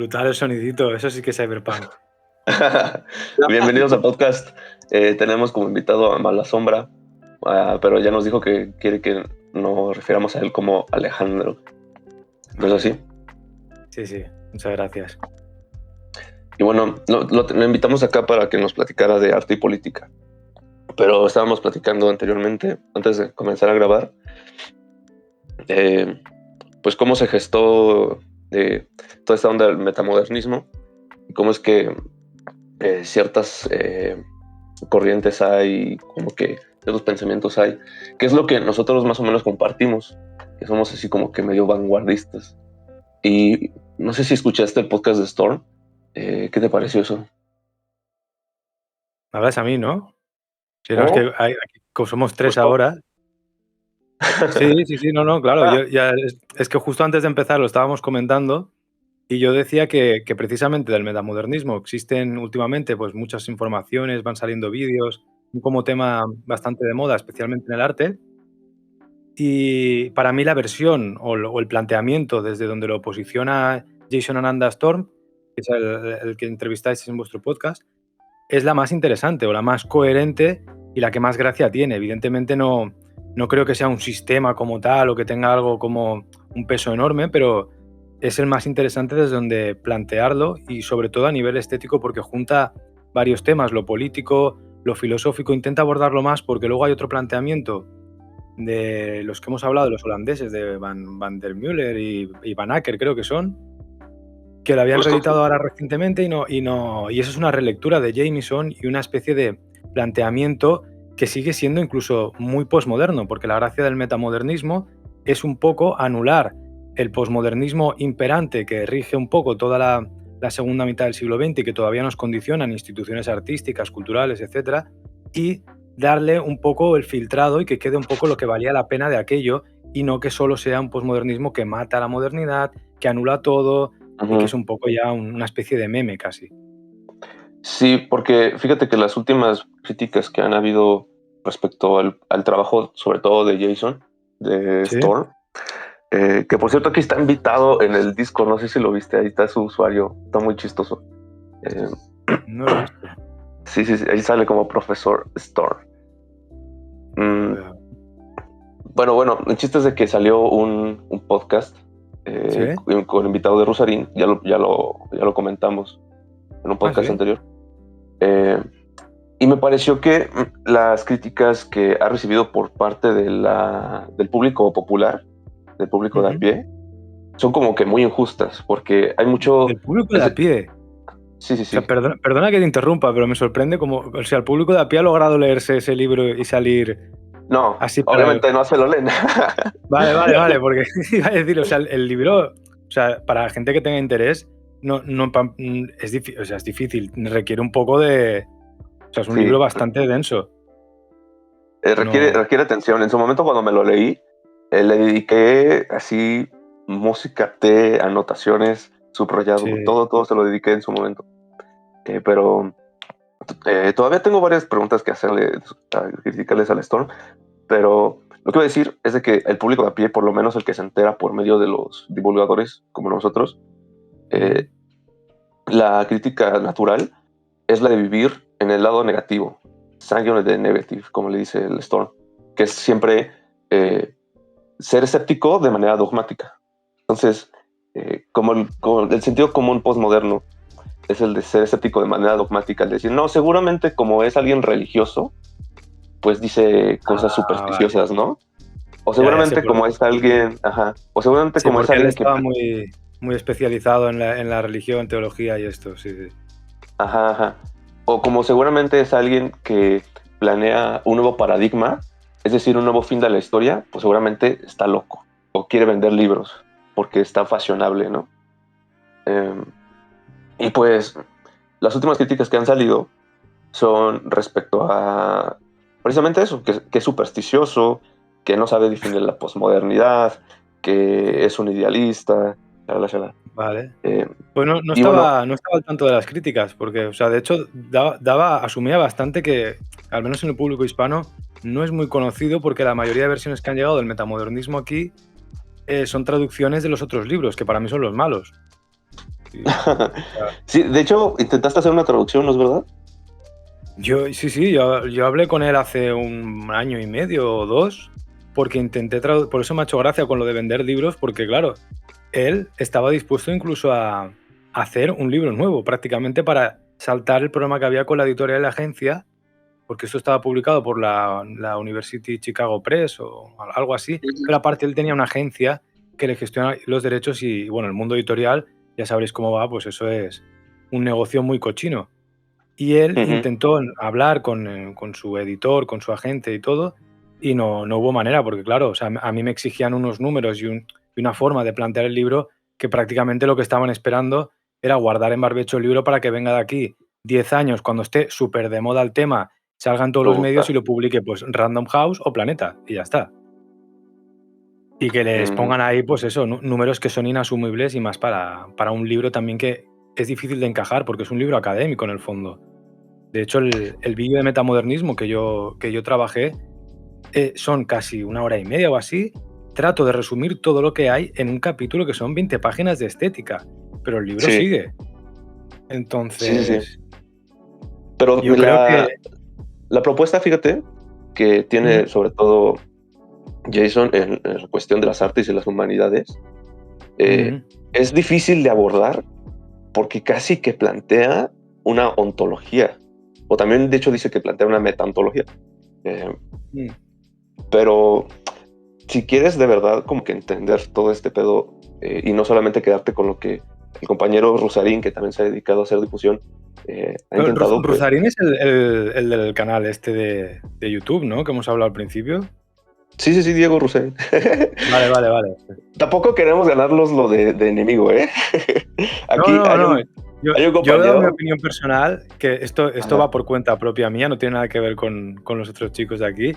Brutal el sonidito, eso sí que es cyberpunk. Bienvenidos al podcast. Tenemos como invitado a Mala Sombra, pero ya nos dijo que quiere que nos refiramos a él como Alejandro. ¿No es así? Sí, muchas gracias. Y bueno, lo invitamos acá para que nos platicara de arte y política. Pero estábamos platicando anteriormente, antes de comenzar a grabar, pues cómo se gestó toda esta onda del metamodernismo y cómo es que ciertas corrientes hay, como que ciertos pensamientos hay, que es lo que nosotros más o menos compartimos, que somos así como que medio vanguardistas. Y no sé si escuchaste el podcast de Storm. ¿Qué te pareció eso? Me hablas a mí, ¿no? Sí, no, es que como somos tres ahora. Sí, no, claro. Yo es que justo antes de empezar lo estábamos comentando y yo decía que precisamente del metamodernismo existen últimamente pues muchas informaciones, van saliendo vídeos, como tema bastante de moda, especialmente en el arte. Y para mí la versión o el planteamiento desde donde lo posiciona Jason Ananda Storm, que es el que entrevistáis en vuestro podcast, es la más interesante o la más coherente y la que más gracia tiene. Evidentemente no creo que sea un sistema como tal o que tenga algo como un peso enorme, pero es el más interesante desde donde plantearlo y sobre todo a nivel estético porque junta varios temas, lo político, lo filosófico, intenta abordarlo más porque luego hay otro planteamiento de los que hemos hablado, de los holandeses, de Van der Müller y Van Acker, creo que son, que lo habían reeditado ahora recientemente y eso es una relectura de Jameson y una especie de planteamiento que sigue siendo incluso muy posmoderno, porque la gracia del metamodernismo es un poco anular el posmodernismo imperante que rige un poco toda la segunda mitad del siglo XX y que todavía nos condicionan instituciones artísticas, culturales, etcétera, y darle un poco el filtrado y que quede un poco lo que valía la pena de aquello y no que solo sea un posmodernismo que mata la modernidad, que anula todo, y que es un poco ya una especie de meme casi. Sí, porque fíjate que las últimas críticas que han habido respecto al trabajo, sobre todo de Jason, de ¿Sí? Storm, que por cierto aquí está invitado en el Discord, no sé si lo viste, ahí está su usuario, está muy chistoso. No lo he visto. Sí, ahí sale como profesor Storm. Bueno, el chiste es de que salió un podcast ¿Sí? con el invitado de Rosarín, ya lo comentamos en un podcast ¿Sí? anterior. Y me pareció que las críticas que ha recibido por parte del público popular, del público de a pie, son como que muy injustas, porque hay mucho... ¿El público de a pie? Sí. O sea, perdona que te interrumpa, pero me sorprende como... O sea, el público de a pie ha logrado leerse ese libro y salir No, así obviamente no se lo leen. Vale, porque iba a decir, o sea, el libro, o sea, para la gente que tenga interés, es difícil, requiere un poco de... O sea, es un libro bastante denso. Requiere atención. En su momento cuando me lo leí, le dediqué así música, anotaciones, subrayado, Sí. todo se lo dediqué en su momento. Pero todavía tengo varias preguntas que criticarles al Storm, pero lo que voy a decir es de que el público de a pie, por lo menos el que se entera por medio de los divulgadores como nosotros, la crítica natural es la de vivir en el lado negativo, sanguine de negative, como le dice el Storm, que es siempre ser escéptico de manera dogmática. Entonces, como el sentido común postmoderno es el de ser escéptico de manera dogmática, el decir, no, seguramente como es alguien religioso, pues dice cosas supersticiosas, ¿no? O seguramente como es alguien, o seguramente como es alguien él estaba muy especializado en la religión, teología y esto, sí. O como seguramente es alguien que planea un nuevo paradigma, es decir, un nuevo fin de la historia, pues seguramente está loco o quiere vender libros porque está fashionable, ¿no? Y pues las últimas críticas que han salido son respecto a precisamente eso, que es supersticioso, que no sabe definir la posmodernidad, que es un idealista, Vale. Pues no estaba al tanto de las críticas, porque, o sea, de hecho, asumía bastante que, al menos en el público hispano, no es muy conocido porque la mayoría de versiones que han llegado del metamodernismo aquí son traducciones de los otros libros, que para mí son los malos. Sí, de hecho, intentaste hacer una traducción, ¿no es verdad? Yo hablé con él hace un año y medio o 2, porque intenté traducir, por eso me ha hecho gracia con lo de vender libros, porque claro, él estaba dispuesto incluso a hacer un libro nuevo, prácticamente para saltar el problema que había con la editorial y la agencia, porque esto estaba publicado por la University Chicago Press o algo así, Ujú. pero aparte él tenía una agencia que le gestiona los derechos y bueno, el mundo editorial, ya sabréis cómo va, pues eso es un negocio muy cochino. Y él Ujú. intentó hablar con su editor, con su agente y todo, y no hubo manera, porque claro, o sea, a mí me exigían unos números y una forma de plantear el libro que prácticamente lo que estaban esperando era guardar en barbecho el libro para que venga de aquí 10 años, cuando esté súper de moda el tema, salgan todos Lo los medios y gusta. lo publique pues Random House o Planeta, y ya está. Y que les Mm, pongan ahí, pues eso, números que son inasumibles y más para un libro también que es difícil de encajar, porque es un libro académico en el fondo. De hecho, el vídeo de metamodernismo que yo trabajé, son casi una hora y media o así. Trato de resumir todo lo que hay en un capítulo que son 20 páginas de estética, pero el libro sí, sigue. sí, sí, sí. Entonces, Pero yo creo que la propuesta, fíjate, que ujú, tiene sobre todo Jason en la cuestión de las artes y las humanidades, eh, ujú, es difícil de abordar porque casi que plantea una ontología, o también de hecho dice que plantea una metaontología. Eh, mm. pero si quieres de verdad como que entender todo este pedo y no solamente quedarte con lo que el compañero Rusarín, que también se ha dedicado a hacer difusión, ha Pero intentado, pues Ruzarín es el del canal este de YouTube, ¿no? Que hemos hablado al principio. sí, sí, sí, Diego Rusarín. Vale, vale, vale. Tampoco queremos ganarlos lo de enemigo, ¿eh? No, Aquí no, no. Yo, hay un yo he dado mi compañero. opinión personal, que esto Ajá, va por cuenta propia mía, no tiene nada que ver con los otros chicos de aquí,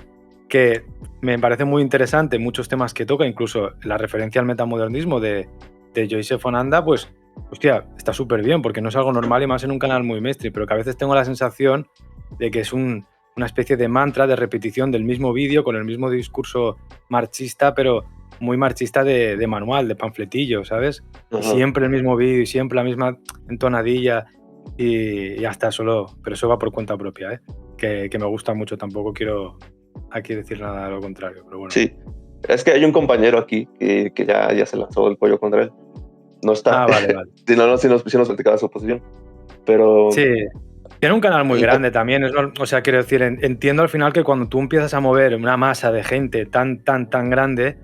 que me parece muy interesante muchos temas que toca, incluso la referencia al metamodernismo de Joyce Fonanda, pues, hostia, está súper bien, porque no es algo normal y más en un canal muy mainstream, pero que a veces tengo la sensación de que es una especie de mantra de repetición del mismo vídeo con el mismo discurso marxista, pero muy marxista de manual, de panfletillo, ¿sabes? Y ajá. siempre el mismo vídeo y siempre la misma entonadilla y ya está, solo, pero eso va por cuenta propia, ¿eh? Que me gusta mucho, tampoco quiero aquí decir nada de lo contrario, pero bueno. Sí, es que hay un compañero aquí que ya se lanzó el pollo contra él. No está. Ah, vale, vale. Si no, sí nos platicaba su posición. Pero Sí, tiene un canal muy el- grande también, o sea, quiero decir, entiendo al final que cuando tú empiezas a mover una masa de gente tan grande,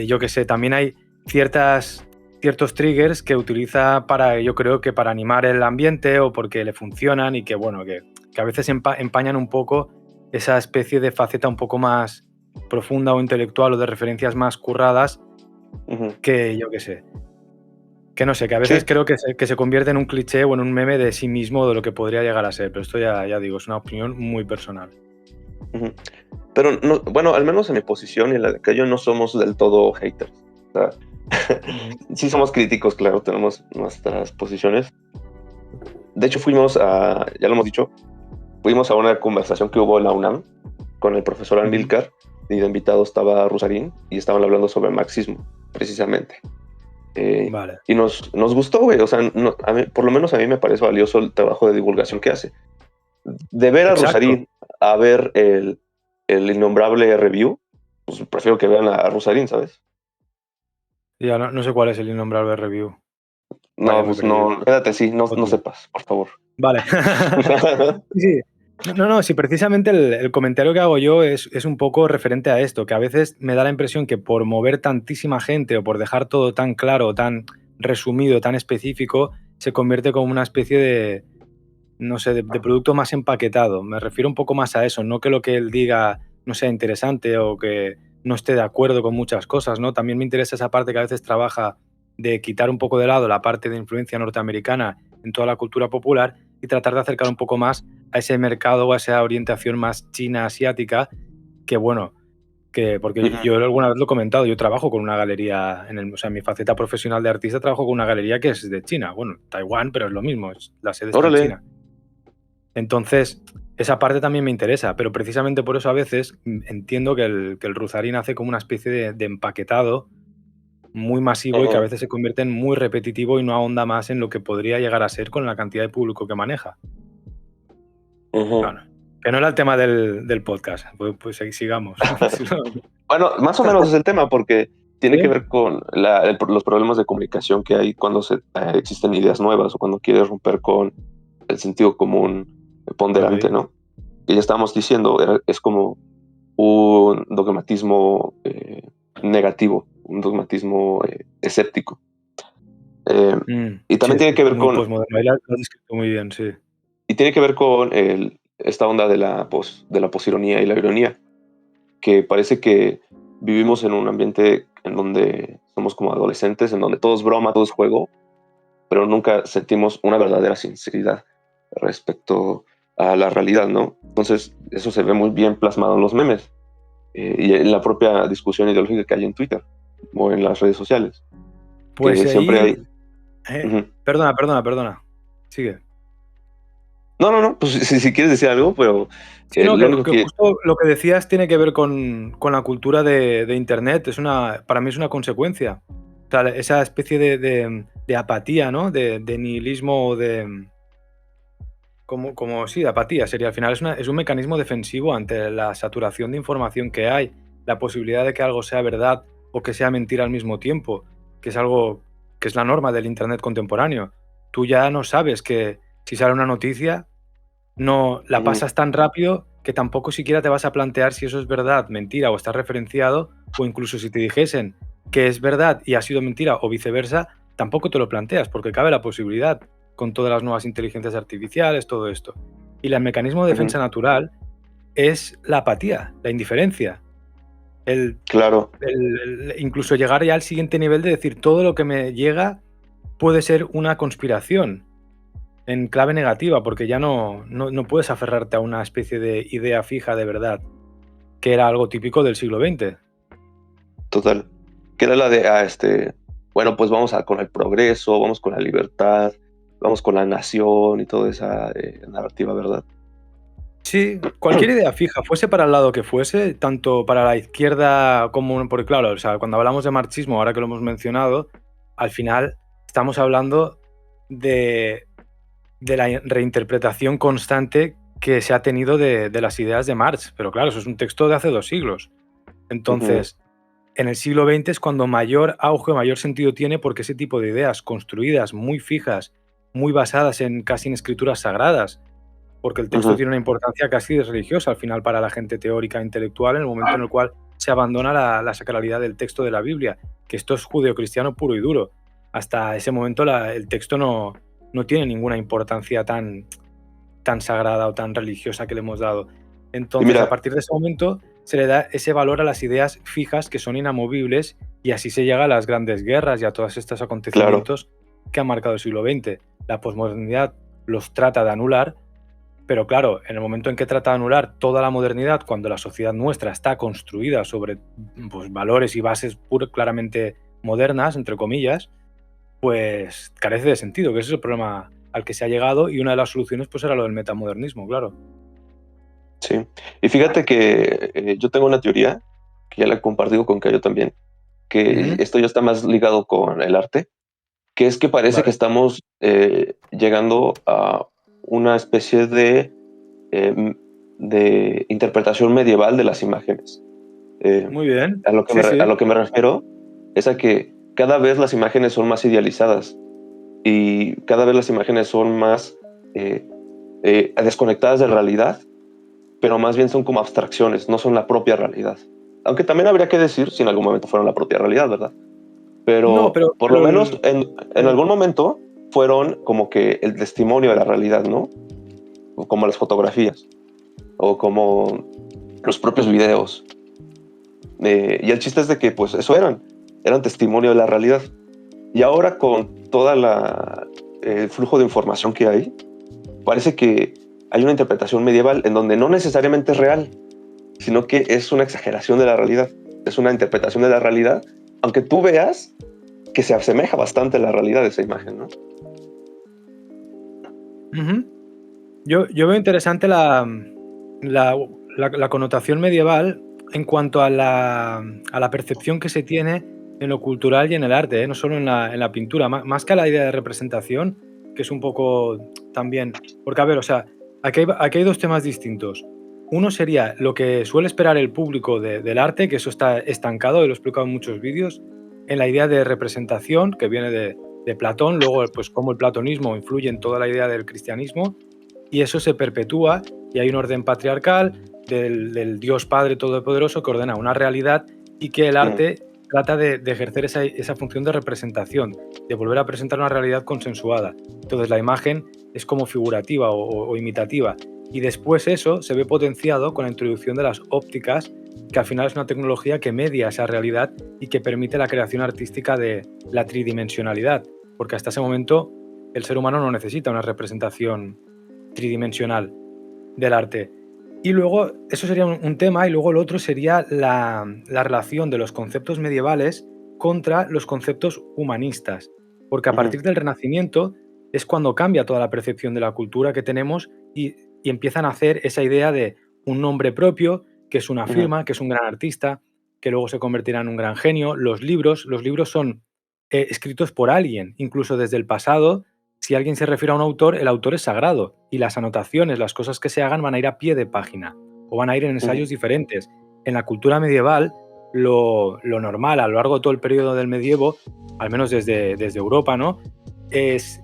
yo qué sé, también hay ciertos triggers que utiliza para, yo creo que para animar el ambiente o porque le funcionan y que, bueno, que a veces empañan un poco esa especie de faceta un poco más profunda o intelectual o de referencias más curradas ujú. que, yo qué sé, que no sé, que a veces Sí, creo que se convierte en un cliché o en un meme de sí mismo de lo que podría llegar a ser, pero esto ya digo, es una opinión muy personal. ujú. Pero no, bueno, al menos en mi posición y en la de que yo no somos del todo haters. O sea, Ujú, sí somos críticos, claro, tenemos nuestras posiciones. De hecho, ya lo hemos dicho, fuimos a una conversación que hubo en la UNAM con el profesor ujú. Amílcar y de invitado estaba Rusarín y estaban hablando sobre marxismo, precisamente. Vale, Y nos gustó, güey. O sea, por lo menos a mí me parece valioso el trabajo de divulgación que hace. De ver a exacto. Rusarín a ver el innombrable review, pues prefiero que vean a Rusarín, ¿sabes? Ya no sé cuál es el innombrable review. Vaya, No, me he pues perdido. no, quédate, sí, no Otro. sepas, por favor. Vale. Sí, sí. No, sí, precisamente el comentario que hago yo es un poco referente a esto, que a veces me da la impresión que por mover tantísima gente o por dejar todo tan claro, tan resumido, tan específico, se convierte como una especie de, no sé, de producto más empaquetado. Me refiero un poco más a eso, no que lo que él diga no sea interesante o que no esté de acuerdo con muchas cosas, ¿no? También me interesa esa parte que a veces trabaja de quitar un poco de lado la parte de influencia norteamericana en toda la cultura popular y tratar de acercar un poco más a ese mercado o a esa orientación más china asiática, que bueno, que porque Ujú. yo alguna vez lo he comentado, yo trabajo con una galería, o sea, en mi faceta profesional de artista trabajo con una galería que es de China, bueno, Taiwán, pero es lo mismo, la sede está en Órale. China. Entonces, esa parte también me interesa, pero precisamente por eso a veces entiendo que el Ruzarín hace como una especie de empaquetado muy masivo y que a Ujú, veces se convierte en muy repetitivo y no ahonda más en lo que podría llegar a ser con la cantidad de público que maneja. ujú. Bueno, que no era el tema del podcast, pues sigamos. Si no, Bueno, más o menos es el tema, porque tiene que ¿sí? ver con los problemas de comunicación que hay cuando existen ideas nuevas o cuando quieres romper con el sentido común ponderante, Okey. ¿no? Y ya estábamos diciendo, es como un dogmatismo negativo, un dogmatismo escéptico. Eh, y Sí, también tiene sí, que ver muy con, posmoderno. Ahí lo has descrito muy bien, sí. y tiene que ver con esta onda de la posironía y la ironía, que parece que vivimos en un ambiente en donde somos como adolescentes, en donde todo es broma, todo es juego, pero nunca sentimos una verdadera sinceridad respecto a la realidad, ¿no? Entonces, eso se ve muy bien plasmado en los memes y en la propia discusión ideológica que hay en Twitter o en las redes sociales, Pues que siempre ahí, hay... Ujú. perdona. Sigue. No, no, no, pues si quieres decir algo, pero Sí, no, lo que único que que... justo lo que decías tiene que ver con la cultura de Internet. Para mí es una consecuencia. O sea, esa especie de apatía, ¿no? De nihilismo o de como sí, de apatía sería. Al final es un mecanismo defensivo ante la saturación de información que hay, la posibilidad de que algo sea verdad o que sea mentira al mismo tiempo, que es algo que es la norma del Internet contemporáneo. Tú ya no sabes que si sale una noticia, no la Ujú, pasas tan rápido que tampoco siquiera te vas a plantear si eso es verdad, mentira o está referenciado, o incluso si te dijesen que es verdad y ha sido mentira o viceversa, tampoco te lo planteas porque cabe la posibilidad con todas las nuevas inteligencias artificiales, todo esto. Y el mecanismo de ujú. defensa natural es la apatía, la indiferencia, el, Claro, incluso llegar ya al siguiente nivel de decir todo lo que me llega puede ser una conspiración en clave negativa, porque ya no puedes aferrarte a una especie de idea fija de verdad, que era algo típico del siglo XX. total. Que era la de, bueno, pues vamos con el progreso, vamos con la libertad, vamos con la nación y toda esa narrativa, ¿verdad? Sí, cualquier idea fija, fuese para el lado que fuese, tanto para la izquierda como porque claro, o sea, cuando hablamos de marxismo, ahora que lo hemos mencionado, al final estamos hablando de de la reinterpretación constante que se ha tenido de las ideas de Marx, pero claro, eso es un texto de hace 2 siglos. Ujú, Entonces, en el siglo XX es cuando mayor auge, mayor sentido tiene, porque ese tipo de ideas construidas, muy fijas, muy basadas casi en escrituras sagradas, porque el texto ujú. tiene una importancia casi religiosa al final para la gente teórica e intelectual en el momento en el cual se abandona la sacralidad del texto de la Biblia, que esto es judeocristiano puro y duro. Hasta ese momento el texto no tiene ninguna importancia tan sagrada o tan religiosa que le hemos dado. Y Entonces, a mira, partir de ese momento, se le da ese valor a las ideas fijas que son inamovibles y así se llega a las grandes guerras y a todos estos claro, acontecimientos que han marcado el siglo XX. La posmodernidad los trata de anular, pero claro, en el momento en que trata de anular toda la modernidad, cuando la sociedad nuestra está construida sobre pues, valores y bases claramente modernas, entre comillas, pues carece de sentido, que ese es el problema al que se ha llegado y una de las soluciones pues era lo del metamodernismo, claro. sí. Y fíjate que yo tengo una teoría, que ya la he compartido con Cayo también, que Ujú. esto ya está más ligado con el arte, que es que parece que Vale, estamos llegando a una especie em, de interpretación medieval de las imágenes. Eh, muy bien. a, lo que Sí, a sí. lo que me refiero es a que cada vez las imágenes son más idealizadas y cada vez las imágenes son más eh, desconectadas de realidad, pero más bien son como abstracciones, no son la propia realidad. Aunque también habría que decir si en algún momento fueron la propia realidad, ¿verdad? No, Pero por lo pero menos en el algún momento fueron como que el testimonio de la realidad, ¿no? O como las fotografías, o como los propios videos. Y el chiste es de que pues eso eran testimonio de la realidad. Y ahora con toda el flujo de información que hay, parece que hay una interpretación medieval en donde no necesariamente es real, sino que es una exageración de la realidad. Es una interpretación de la realidad, aunque tú veas que se asemeja bastante a la realidad de esa imagen, ¿no? ujú. Yo veo interesante la la connotación medieval en cuanto a la percepción que se tiene en lo cultural y en el arte, ¿eh? No solo en la pintura, más que a la idea de representación, que es un poco también... Porque, a ver, o sea, aquí hay dos temas distintos. Uno sería lo que suele esperar el público del arte, que eso está estancado, y lo he explicado en muchos vídeos, en la idea de representación, que viene de Platón, luego pues cómo el platonismo influye en toda la idea del cristianismo, y eso se perpetúa, y hay un orden patriarcal del Dios Padre Todopoderoso que ordena una realidad y que el arte trata de ejercer esa función de representación, de volver a presentar una realidad consensuada. Entonces la imagen es como figurativa o imitativa. Y después eso se ve potenciado con la introducción de las ópticas, que al final es una tecnología que media esa realidad y que permite la creación artística de la tridimensionalidad, porque hasta ese momento el ser humano no necesita una representación tridimensional del arte. Y luego, eso sería un tema, y luego el otro sería la relación de los conceptos medievales contra los conceptos humanistas, porque a partir del Renacimiento es cuando cambia toda la percepción de la cultura que tenemos y empiezan a hacer esa idea de un nombre propio, que es una firma, que es un gran artista, que luego se convertirá en un gran genio. Los libros son escritos por alguien, incluso desde el pasado. Si alguien se refiere a un autor, el autor es sagrado y las anotaciones, las cosas que se hagan van a ir a pie de página o van a ir en ensayos diferentes. En la cultura medieval, lo normal a lo largo de todo el periodo del medievo, al menos desde Europa, ¿no? Es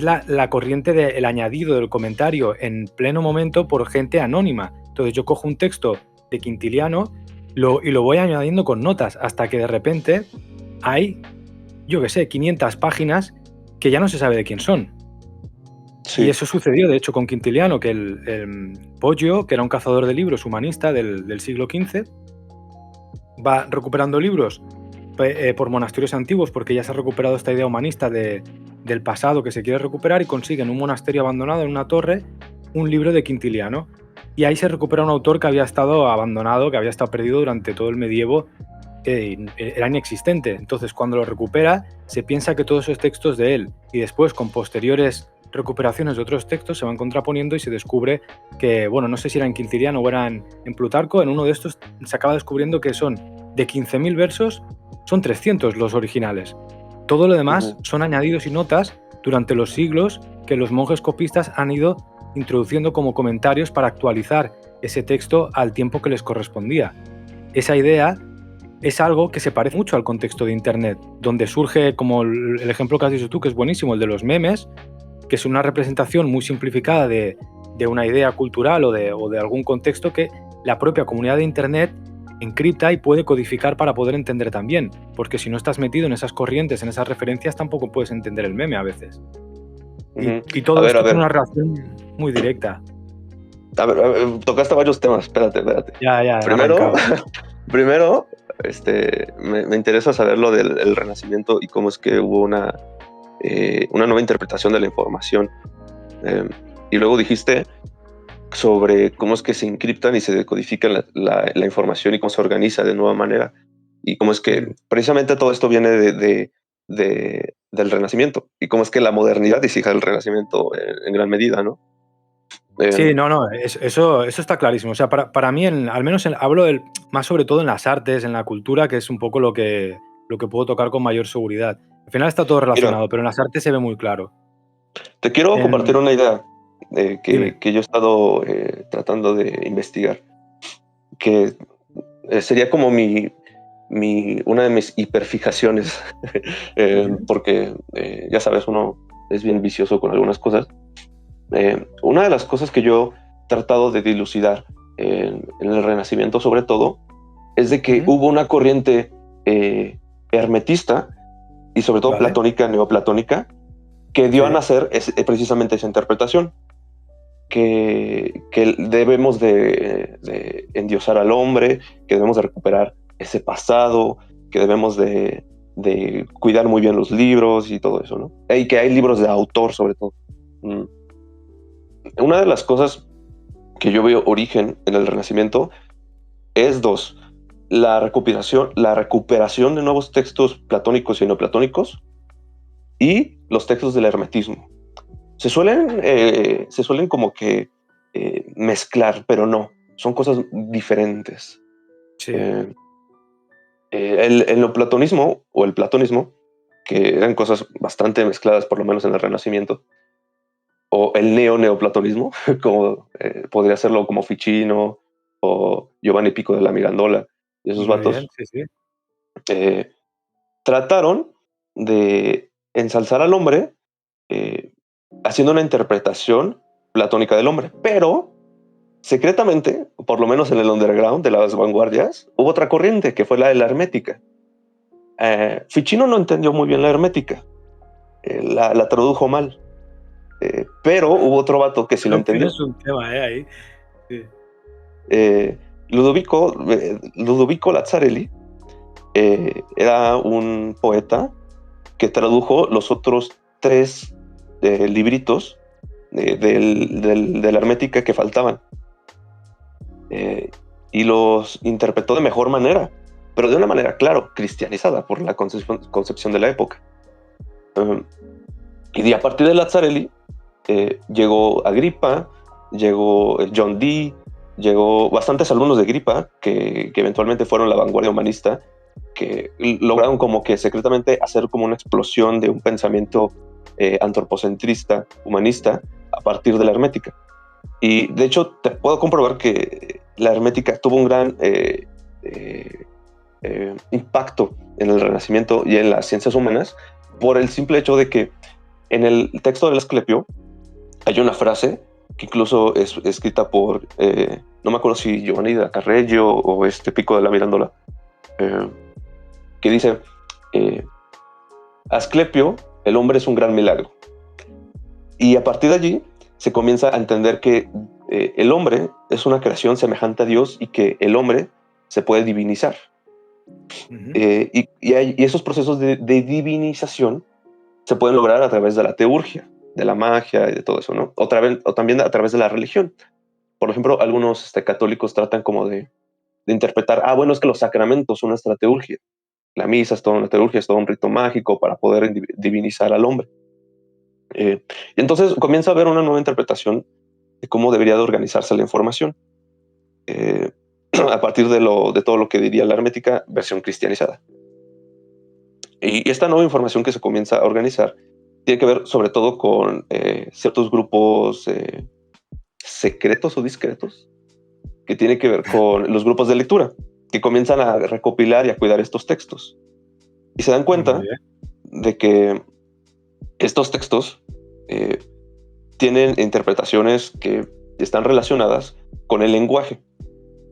la corriente del añadido del comentario en pleno momento por gente anónima. Entonces yo cojo un texto de Quintiliano y lo voy añadiendo con notas hasta que de repente hay, yo qué sé, 500 páginas que ya no se sabe de quién son. Sí. Y eso sucedió, de hecho, con Quintiliano, que el Poggio, que era un cazador de libros humanista del siglo XV, va recuperando libros por monasterios antiguos, porque ya se ha recuperado esta idea humanista del pasado que se quiere recuperar, y consigue en un monasterio abandonado, en una torre, un libro de Quintiliano. Y ahí se recupera un autor que había estado abandonado, que había estado perdido durante todo el medievo, era inexistente. Entonces, cuando lo recupera, se piensa que todos esos textos de él, y después, con posteriores recuperaciones de otros textos, se van contraponiendo y se descubre que, bueno, no sé si era en Quintiliano o era en Plutarco, en uno de estos se acaba descubriendo que son de 15.000 versos, son 300 los originales. Todo lo demás son añadidos y notas durante los siglos que los monjes copistas han ido introduciendo como comentarios para actualizar ese texto al tiempo que les correspondía. Esa idea es algo que se parece mucho al contexto de Internet, donde surge, como el ejemplo que has dicho tú, que es buenísimo, el de los memes, que es una representación muy simplificada de una idea cultural o de algún contexto que la propia comunidad de Internet encripta y puede codificar para poder entender también, porque si no estás metido en esas corrientes, en esas referencias, tampoco puedes entender el meme a veces. Y todo esto tiene una relación muy directa. A ver, tocaste varios temas, espérate. Ya. Primero, me interesa saber lo del Renacimiento y cómo es que hubo una nueva interpretación de la información. Y luego dijiste sobre cómo es que se encriptan y se decodifican la información y cómo se organiza de nueva manera. Y cómo es que precisamente todo esto viene del Renacimiento. Y cómo es que la modernidad es hija del Renacimiento en gran medida, ¿no? Sí, eso está clarísimo. O sea, para mí, al menos hablo más sobre todo en las artes, en la cultura, que es un poco lo que puedo tocar con mayor seguridad. Al final está todo relacionado, pero en las artes se ve muy claro. Te quiero compartir una idea que yo he estado tratando de investigar, que sería como una de mis hiperfijaciones, porque ya sabes, uno es bien vicioso con algunas cosas. Una de las cosas que yo he tratado de dilucidar en el Renacimiento, sobre todo, es de que hubo una corriente hermetista y sobre todo platónica, neoplatónica, que dio a nacer precisamente esa interpretación, que debemos de endiosar al hombre, que debemos de recuperar ese pasado, que debemos de cuidar muy bien los libros y todo eso, ¿no? Y que hay libros de autor, sobre todo. Una de las cosas que yo veo origen en el Renacimiento es dos: la recuperación de nuevos textos platónicos y neoplatónicos, y los textos del hermetismo. Se suelen como que mezclar, pero no, son cosas diferentes. Sí. El neoplatonismo o el platonismo, que eran cosas bastante mezcladas, por lo menos en el Renacimiento, o el neoplatonismo, como podría serlo como Ficino o Giovanni Pico de la Mirandola, y esos Muy bien, vatos, sí, sí. eh, trataron de ensalzar al hombre eh, haciendo una interpretación platónica del hombre, pero secretamente, por lo menos en el underground de las vanguardias, hubo otra corriente que fue la de la hermética. Ficino no entendió muy bien la hermética, la tradujo mal, pero hubo otro vato que sí lo entendió. Tienes un tema, ahí. Sí. Ludovico Lazzarelli era un poeta que tradujo los otros tres libritos de la hermética que faltaban eh, y los interpretó de mejor manera, pero de una manera, claro, cristianizada por la concepción de la época. Um, y a partir de Lazzarelli llegó Agripa, llegó John Dee, llegó bastantes alumnos de Agripa que eventualmente fueron la vanguardia humanista, que lograron como que secretamente hacer como una explosión de un pensamiento antropocentrista, humanista, a partir de la hermética. Y de hecho te puedo comprobar que la hermética tuvo un gran eh, impacto en el Renacimiento y en las ciencias humanas por el simple hecho de que en el texto del Asclepio hay una frase que incluso es escrita por, no me acuerdo si Giovanni da Carreggio o Pico de la Mirandola, que dice, eh, Asclepio, el hombre es un gran milagro. Y a partir de allí se comienza a entender que el hombre es una creación semejante a Dios y que el hombre se puede divinizar. Uh-huh. Y esos procesos de divinización se pueden lograr a través de la teurgia, de la magia y de todo eso, ¿no? O también a través de la religión. Por ejemplo, algunos católicos tratan como de interpretar, bueno, es que los sacramentos son nuestra teurgia. La misa es toda una teurgia, es todo un rito mágico para poder divinizar al hombre. Y entonces comienza a haber una nueva interpretación de cómo debería de organizarse la información a partir de todo lo que diría la hermética versión cristianizada. Y esta nueva información que se comienza a organizar tiene que ver sobre todo con ciertos grupos secretos o discretos, que tiene que ver con los grupos de lectura, que comienzan a recopilar y a cuidar estos textos. Y se dan cuenta de que estos textos tienen interpretaciones que están relacionadas con el lenguaje.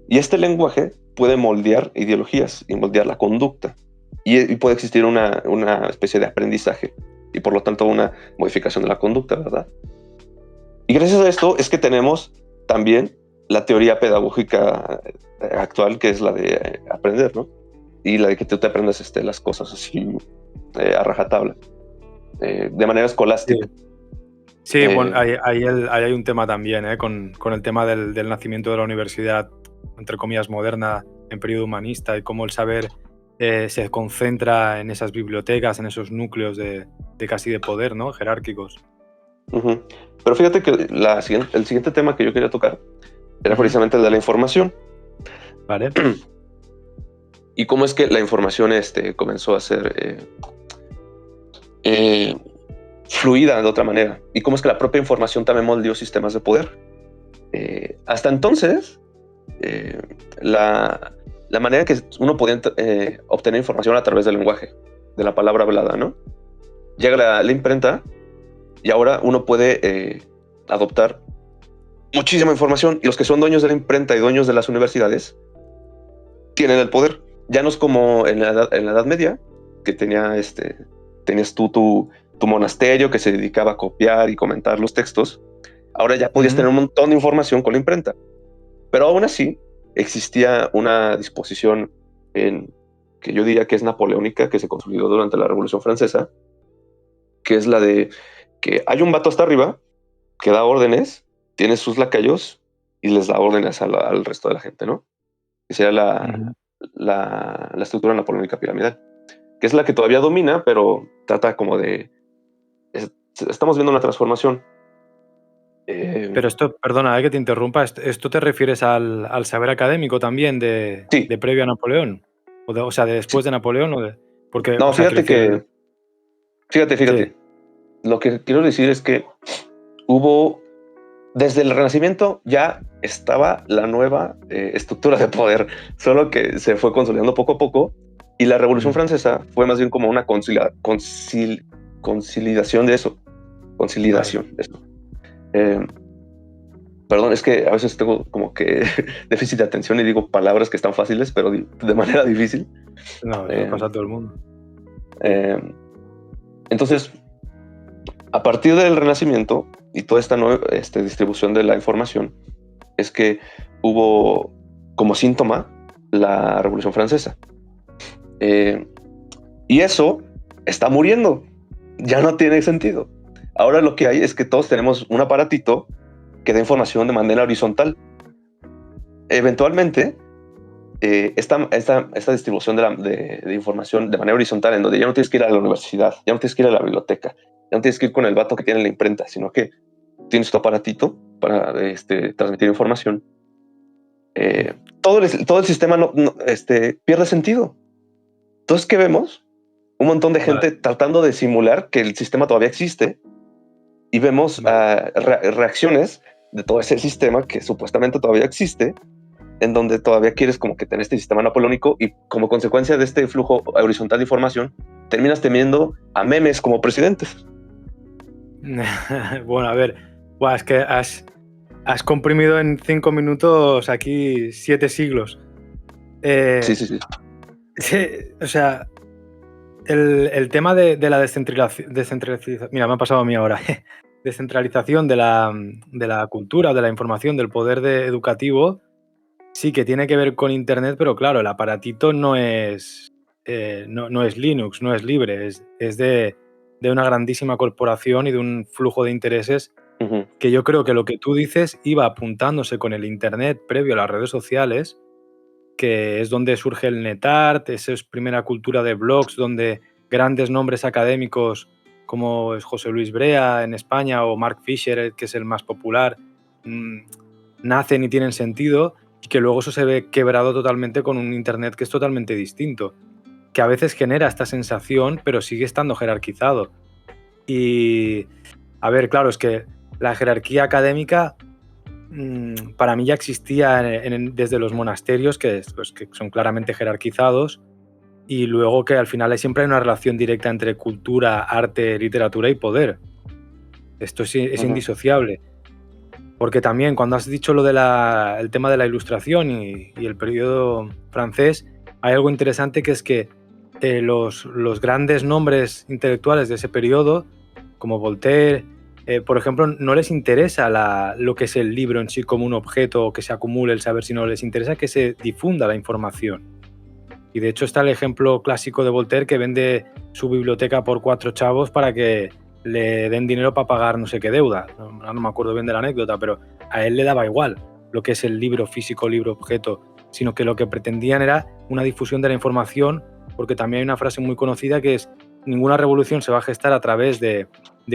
Y este lenguaje puede moldear ideologías y moldear la conducta. Y puede existir una especie de aprendizaje y por lo tanto una modificación de la conducta, ¿verdad? Y gracias a esto es que tenemos también la teoría pedagógica actual, que es la de aprender, ¿no? Y la de que tú te aprendas las cosas así a rajatabla, de manera escolástica. Sí, bueno, ahí hay un tema también, con el tema del nacimiento de la universidad, entre comillas, moderna, en periodo humanista, y cómo el saber se concentra en esas bibliotecas, en esos núcleos de casi de poder, ¿no? Jerárquicos. Uh-huh. Pero fíjate que el siguiente tema que yo quería tocar era precisamente el de la información. Vale. Y cómo es que la información comenzó a ser fluida de otra manera. Y cómo es que la propia información también moldeó sistemas de poder. Hasta entonces, la manera que uno podía obtener información a través del lenguaje, de la palabra hablada, ¿no? Llega la imprenta y ahora uno puede adoptar muchísima información, y los que son dueños de la imprenta y dueños de las universidades tienen el poder. Ya no es como en la Edad Media, que tenías tú tu monasterio que se dedicaba a copiar y comentar los textos. Ahora ya podías tener un montón de información con la imprenta. Pero aún así existía una disposición que yo diría que es napoleónica, que se consolidó durante la Revolución Francesa, que es la de que hay un vato hasta arriba que da órdenes, tiene sus lacayos y les da órdenes al resto de la gente, ¿no? Que sería la estructura napoleónica piramidal, que es la que todavía domina, pero trata como de... estamos viendo una transformación. Pero esto, perdona, que te interrumpa, ¿esto te refieres al saber académico también Sí. de previo a Napoleón? O sea, de después de Napoleón o de... Porque, No, o sea, fíjate quiero decir, fíjate. sí, Lo que quiero decir es que desde el Renacimiento ya estaba la nueva estructura de poder, solo que se fue consolidando poco a poco, y la Revolución Francesa fue más bien como una conciliación de eso. vale. Conciliación de eso. Eh, Perdón, es que a veces tengo como que déficit de atención y digo palabras que están fáciles, pero de manera difícil. No, eso le Eh, pasa a todo el mundo. eh, entonces, a partir del Renacimiento y toda esta nueva distribución de la información, es que hubo como síntoma la Revolución Francesa. Y eso está muriendo. Ya no tiene sentido. Ahora lo que hay es que todos tenemos un aparatito que da información de manera horizontal. Eventualmente, esta distribución de información de manera horizontal, en donde ya no tienes que ir a la universidad, ya no tienes que ir a la biblioteca, ya no tienes que ir con el vato que tiene la imprenta, sino que tienes tu aparatito para transmitir información. Todo el sistema pierde sentido. Entonces, ¿qué vemos? Un montón de Vale, gente tratando de simular que el sistema todavía existe, y vemos vale. reacciones de todo ese sistema que supuestamente todavía existe, en donde todavía quieres como que tener este sistema napoleónico, y como consecuencia de este flujo horizontal de información, terminas temiendo a memes como presidentes. Bueno, a ver, buah, es que has comprimido en 5 minutos aquí 7 siglos. Sí, sí, sí. Sí, o sea, el tema de la descentralización, mira, me ha pasado a mí ahora, descentralización de la cultura, de la información, del poder educativo, sí que tiene que ver con Internet, pero claro, el aparatito no es Linux, no es libre, es de una grandísima corporación y de un flujo de intereses Uh-huh. que yo creo que lo que tú dices iba apuntándose con el Internet previo a las redes sociales, que es donde surge el NetArt, esa es primera cultura de blogs donde grandes nombres académicos como es José Luis Brea en España o Mark Fisher, que es el más popular, nacen y tienen sentido, y que luego eso se ve quebrado totalmente con un Internet que es totalmente distinto, que a veces genera esta sensación, pero sigue estando jerarquizado. Y, a ver, claro, es que la jerarquía académica para mí ya existía desde los monasterios, pues, que son claramente jerarquizados, y luego que al final siempre hay una relación directa entre cultura, arte, literatura y poder. Esto es Uh-huh. indisociable. Porque también cuando has dicho lo del tema de la Ilustración y el periodo francés, hay algo interesante que es que los grandes nombres intelectuales de ese periodo, como Voltaire, por ejemplo, no les interesa lo que es el libro en sí como un objeto o que se acumule el saber, sino les interesa que se difunda la información. Y de hecho está el ejemplo clásico de Voltaire, que vende su biblioteca por 4 chavos para que le den dinero para pagar no sé qué deuda. No me acuerdo bien de la anécdota, pero a él le daba igual lo que es el libro físico, libro objeto, sino que lo que pretendían era una difusión de la información, porque también hay una frase muy conocida que es: ninguna revolución se va a gestar a través de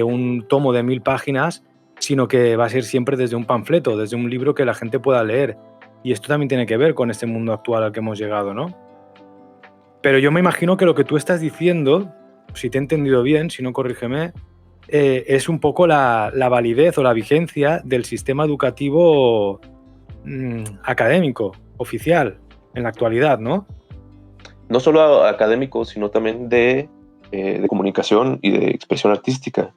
un tomo de 1000 páginas, sino que va a ser siempre desde un panfleto, desde un libro que la gente pueda leer. Y esto también tiene que ver con este mundo actual al que hemos llegado, ¿no? Pero yo me imagino que lo que tú estás diciendo, si te he entendido bien, si no corrígeme, es un poco la validez o la vigencia del sistema educativo académico, oficial, en la actualidad, ¿no? No solo académico, sino también de comunicación y de expresión artística.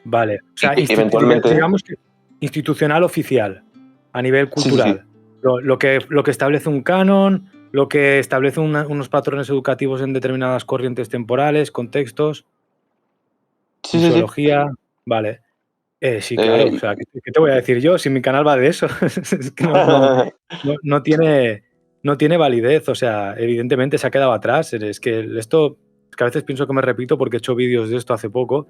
Vale, o sea, Eventualmente, digamos que institucional oficial, a nivel sí, sí, sí. cultural. Lo que establece un canon, lo que establece unos patrones educativos en determinadas corrientes temporales, contextos, Sí, sí, sí. museología, vale. Sí, claro, o Eh, sea, ¿qué te voy a decir yo? Si mi canal va de eso, es que no tiene validez, o sea, evidentemente se ha quedado atrás. Es que esto, es que a veces pienso que me repito porque he hecho vídeos de esto hace poco,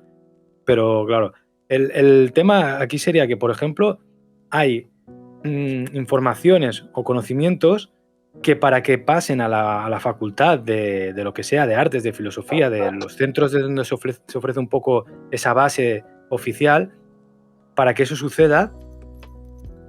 pero claro, el tema aquí sería que, por ejemplo, hay informaciones o conocimientos que para que pasen a la facultad de lo que sea, de artes, de filosofía, de los centros de donde se ofrece un poco esa base oficial, para que eso suceda,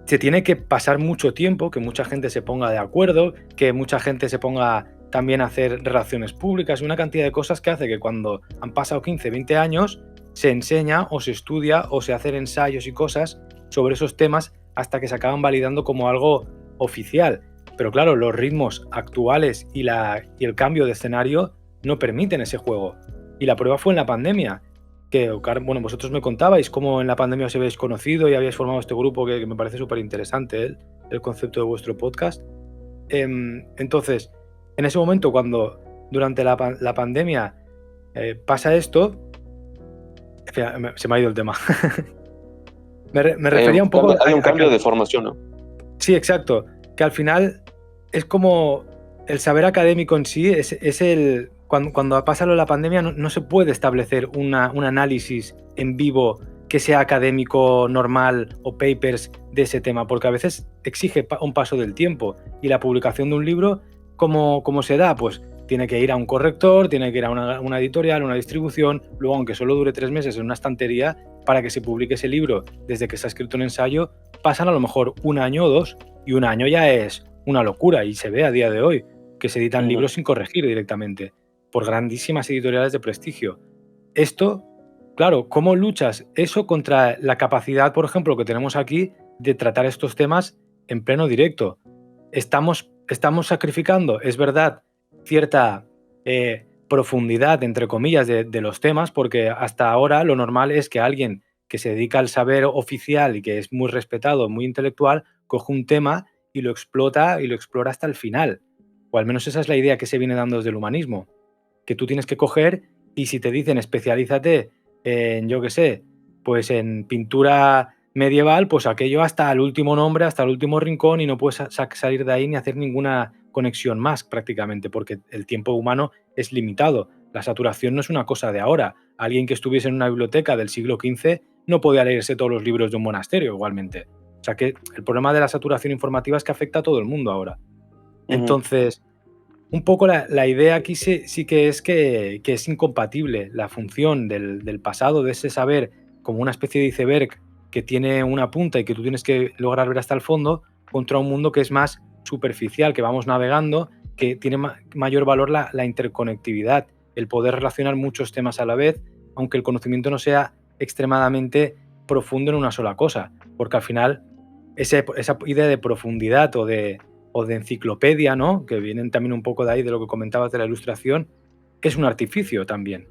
se tiene que pasar mucho tiempo, que mucha gente se ponga de acuerdo, que mucha gente se ponga también hacer relaciones públicas y una cantidad de cosas que hace que cuando han pasado 15, 20 años se enseña o se estudia o se hacen ensayos y cosas sobre esos temas hasta que se acaban validando como algo oficial. Pero claro, los ritmos actuales y el cambio de escenario no permiten ese juego. Y la prueba fue en la pandemia, que bueno, vosotros me contabais cómo en la pandemia os habéis conocido y habéis formado este grupo que me parece súper interesante el concepto de vuestro podcast. Entonces, en ese momento, cuando durante la pandemia pasa esto, se me ha ido el tema. me refería un poco... Hay un cambio de formación, ¿no? Sí, exacto. Que al final es como el saber académico en sí, es el... Cuando pasa lo de la pandemia no se puede establecer un análisis en vivo que sea académico, normal o papers de ese tema, porque a veces exige un paso del tiempo y la publicación de un libro, ¿cómo se da? Pues tiene que ir a un corrector, tiene que ir a una editorial, una distribución, luego aunque solo dure 3 meses en una estantería, para que se publique ese libro desde que se ha escrito un ensayo, pasan a lo mejor 1 año o 2, y 1 año ya es una locura y se ve a día de hoy que se editan libros sin corregir directamente por grandísimas editoriales de prestigio. Esto, claro, ¿cómo luchas eso contra la capacidad, por ejemplo, que tenemos aquí de tratar estos temas en pleno directo? Estamos sacrificando, es verdad, cierta profundidad, entre comillas, de los temas, porque hasta ahora lo normal es que alguien que se dedica al saber oficial y que es muy respetado, muy intelectual, coge un tema y lo explota y lo explora hasta el final. O al menos esa es la idea que se viene dando desde el humanismo, que tú tienes que coger y si te dicen especialízate en, yo qué sé, pues en pintura medieval, pues aquello hasta el último nombre, hasta el último rincón, y no puedes salir de ahí ni hacer ninguna conexión más prácticamente, porque el tiempo humano es limitado. La saturación no es una cosa de ahora. Alguien que estuviese en una biblioteca del siglo XV no podía leerse todos los libros de un monasterio igualmente. O sea que el problema de la saturación informativa es que afecta a todo el mundo ahora. Entonces, un poco la idea aquí sí que es incompatible la función del pasado, de ese saber como una especie de iceberg que tiene una punta y que tú tienes que lograr ver hasta el fondo, contra un mundo que es más superficial, que vamos navegando, que tiene mayor valor la interconectividad, el poder relacionar muchos temas a la vez, aunque el conocimiento no sea extremadamente profundo en una sola cosa, porque al final esa idea de profundidad o de enciclopedia, ¿no? Que vienen también un poco de ahí de lo que comentabas de la ilustración, es un artificio también.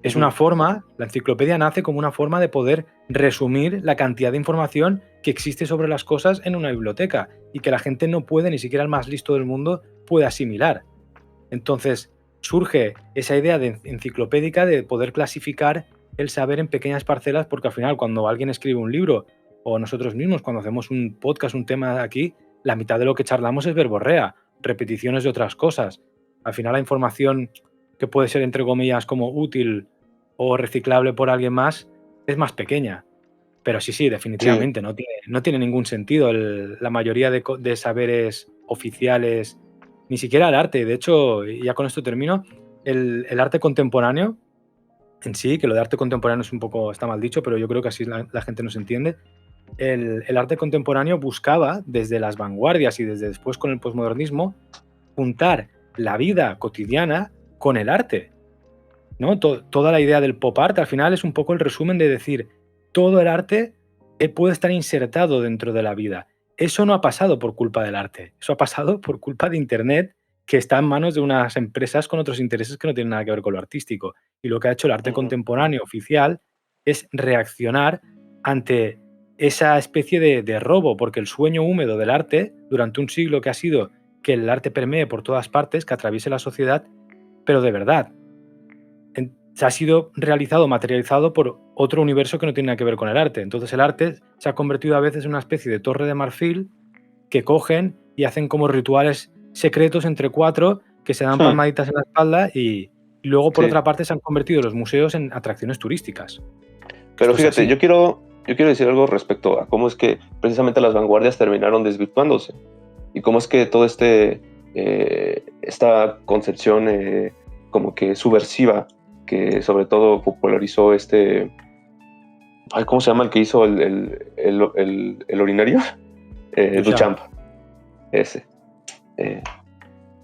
Es una forma, la enciclopedia nace como una forma de poder resumir la cantidad de información que existe sobre las cosas en una biblioteca y que la gente no puede, ni siquiera el más listo del mundo, puede asimilar. Entonces surge esa idea de enciclopédica de poder clasificar el saber en pequeñas parcelas, porque al final cuando alguien escribe un libro o nosotros mismos cuando hacemos un podcast, un tema aquí, la mitad de lo que charlamos es verborrea, repeticiones de otras cosas. Al final la información que puede ser, entre comillas, como útil o reciclable por alguien más es más pequeña. Pero sí, definitivamente, sí. No tiene ningún sentido la mayoría de saberes oficiales, ni siquiera el arte. De hecho, y ya con esto termino, el arte contemporáneo en sí, que lo de arte contemporáneo es un poco, está mal dicho, pero yo creo que así la gente nos entiende. El arte contemporáneo buscaba, desde las vanguardias y desde después con el posmodernismo, juntar la vida cotidiana con el arte, ¿no? Toda la idea del pop art al final es un poco el resumen de decir, todo el arte puede estar insertado dentro de la vida. Eso no ha pasado por culpa del arte, eso ha pasado por culpa de Internet, que está en manos de unas empresas con otros intereses que no tienen nada que ver con lo artístico. Y lo que ha hecho el arte contemporáneo oficial es reaccionar ante esa especie de robo, porque el sueño húmedo del arte durante un siglo que ha sido que el arte permee por todas partes, que atraviese la sociedad, pero de verdad, se ha sido realizado, materializado por otro universo que no tiene nada que ver con el arte. Entonces el arte se ha convertido a veces en una especie de torre de marfil que cogen y hacen como rituales secretos entre 4 que se dan palmaditas en la espalda y luego por otra parte se han convertido los museos en atracciones turísticas. Pero fíjate, yo quiero decir algo respecto a cómo es que precisamente las vanguardias terminaron desvirtuándose y cómo es que todo esta concepción como que subversiva que sobre todo popularizó ¿cómo se llama el que hizo el urinario? Duchamp. Ese.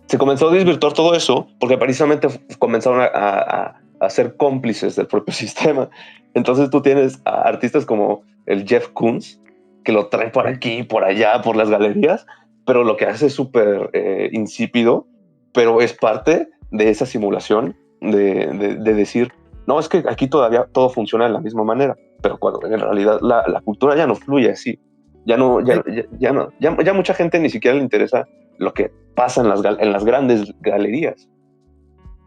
se comenzó a desvirtuar todo eso porque precisamente comenzaron a ser cómplices del propio sistema. Entonces tú tienes a artistas como el Jeff Koons, que lo traen por aquí, por allá, por las galerías, pero lo que hace es súper insípido, pero es parte de esa simulación de decir, no, es que aquí todavía todo funciona de la misma manera, pero cuando en realidad la cultura ya no fluye así. Ya mucha gente ni siquiera le interesa lo que pasa en las grandes galerías.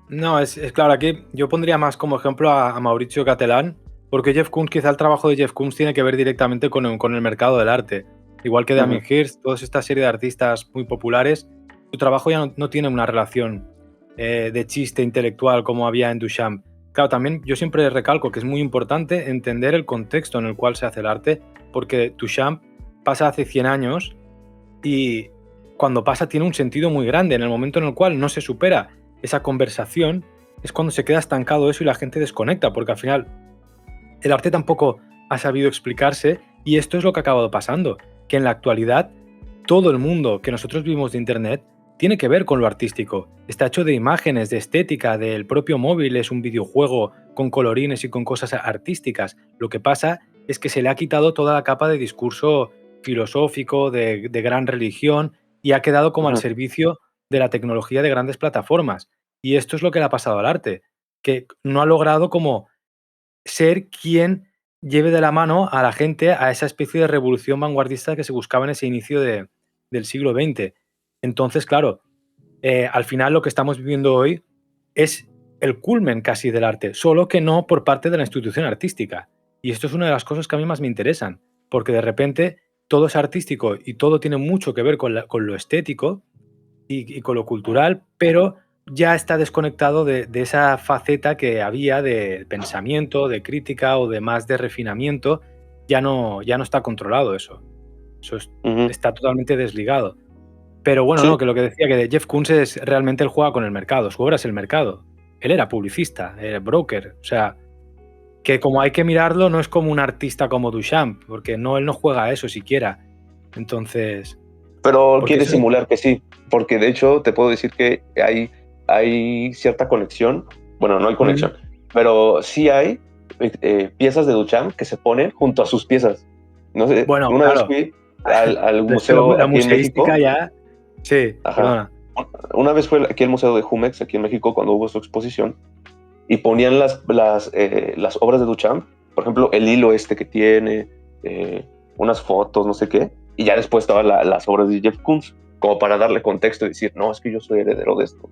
No, es claro, aquí yo pondría más como ejemplo a Mauricio Catalán, porque Jeff Koons, quizá el trabajo de Jeff Koons tiene que ver directamente con el mercado del arte. Igual que Damien Hirst, toda esta serie de artistas muy populares, su trabajo ya no tiene una relación de chiste intelectual como había en Duchamp. Claro, también yo siempre recalco que es muy importante entender el contexto en el cual se hace el arte, porque Duchamp pasa hace 100 años y cuando pasa tiene un sentido muy grande. En el momento en el cual no se supera esa conversación es cuando se queda estancado eso y la gente desconecta, porque al final el arte tampoco ha sabido explicarse y esto es lo que ha acabado pasando, que en la actualidad todo el mundo que nosotros vivimos de Internet tiene que ver con lo artístico. Está hecho de imágenes, de estética, del propio móvil, es un videojuego con colorines y con cosas artísticas. Lo que pasa es que se le ha quitado toda la capa de discurso filosófico, de gran religión, y ha quedado como al servicio de la tecnología de grandes plataformas. Y esto es lo que le ha pasado al arte, que no ha logrado como ser quien lleve de la mano a la gente a esa especie de revolución vanguardista que se buscaba en ese inicio del siglo XX. Entonces, claro, al final lo que estamos viviendo hoy es el culmen casi del arte, solo que no por parte de la institución artística. Y esto es una de las cosas que a mí más me interesan, porque de repente todo es artístico y todo tiene mucho que ver con lo estético y con lo cultural, pero ya está desconectado de esa faceta que había de pensamiento, de crítica o de más de refinamiento. Ya no está controlado eso. Eso está totalmente desligado. Pero bueno, Sí, no, que lo que decía, que de Jeff Koons es realmente él juega con el mercado, su obra es el mercado. Él era publicista, era broker, o sea, que como hay que mirarlo, no es como un artista como Duchamp, porque no, él no juega a eso siquiera. Entonces, pero porque quiere eso, simular que sí, porque de hecho te puedo decir que hay cierta conexión, bueno, no hay conexión, pero sí hay piezas de Duchamp que se ponen junto a sus piezas. No sé, bueno, una vez claro, fui al pero es que museo la aquí en museística México. ya... Sí, Ajá. perdona. Una vez fue aquí al Museo de Jumex, aquí en México, cuando hubo su exposición, y ponían las obras de Duchamp, por ejemplo, el hilo este que tiene, unas fotos, no sé qué, y ya después estaban las obras de Jeff Koons, como para darle contexto y decir, no, es que yo soy heredero de esto.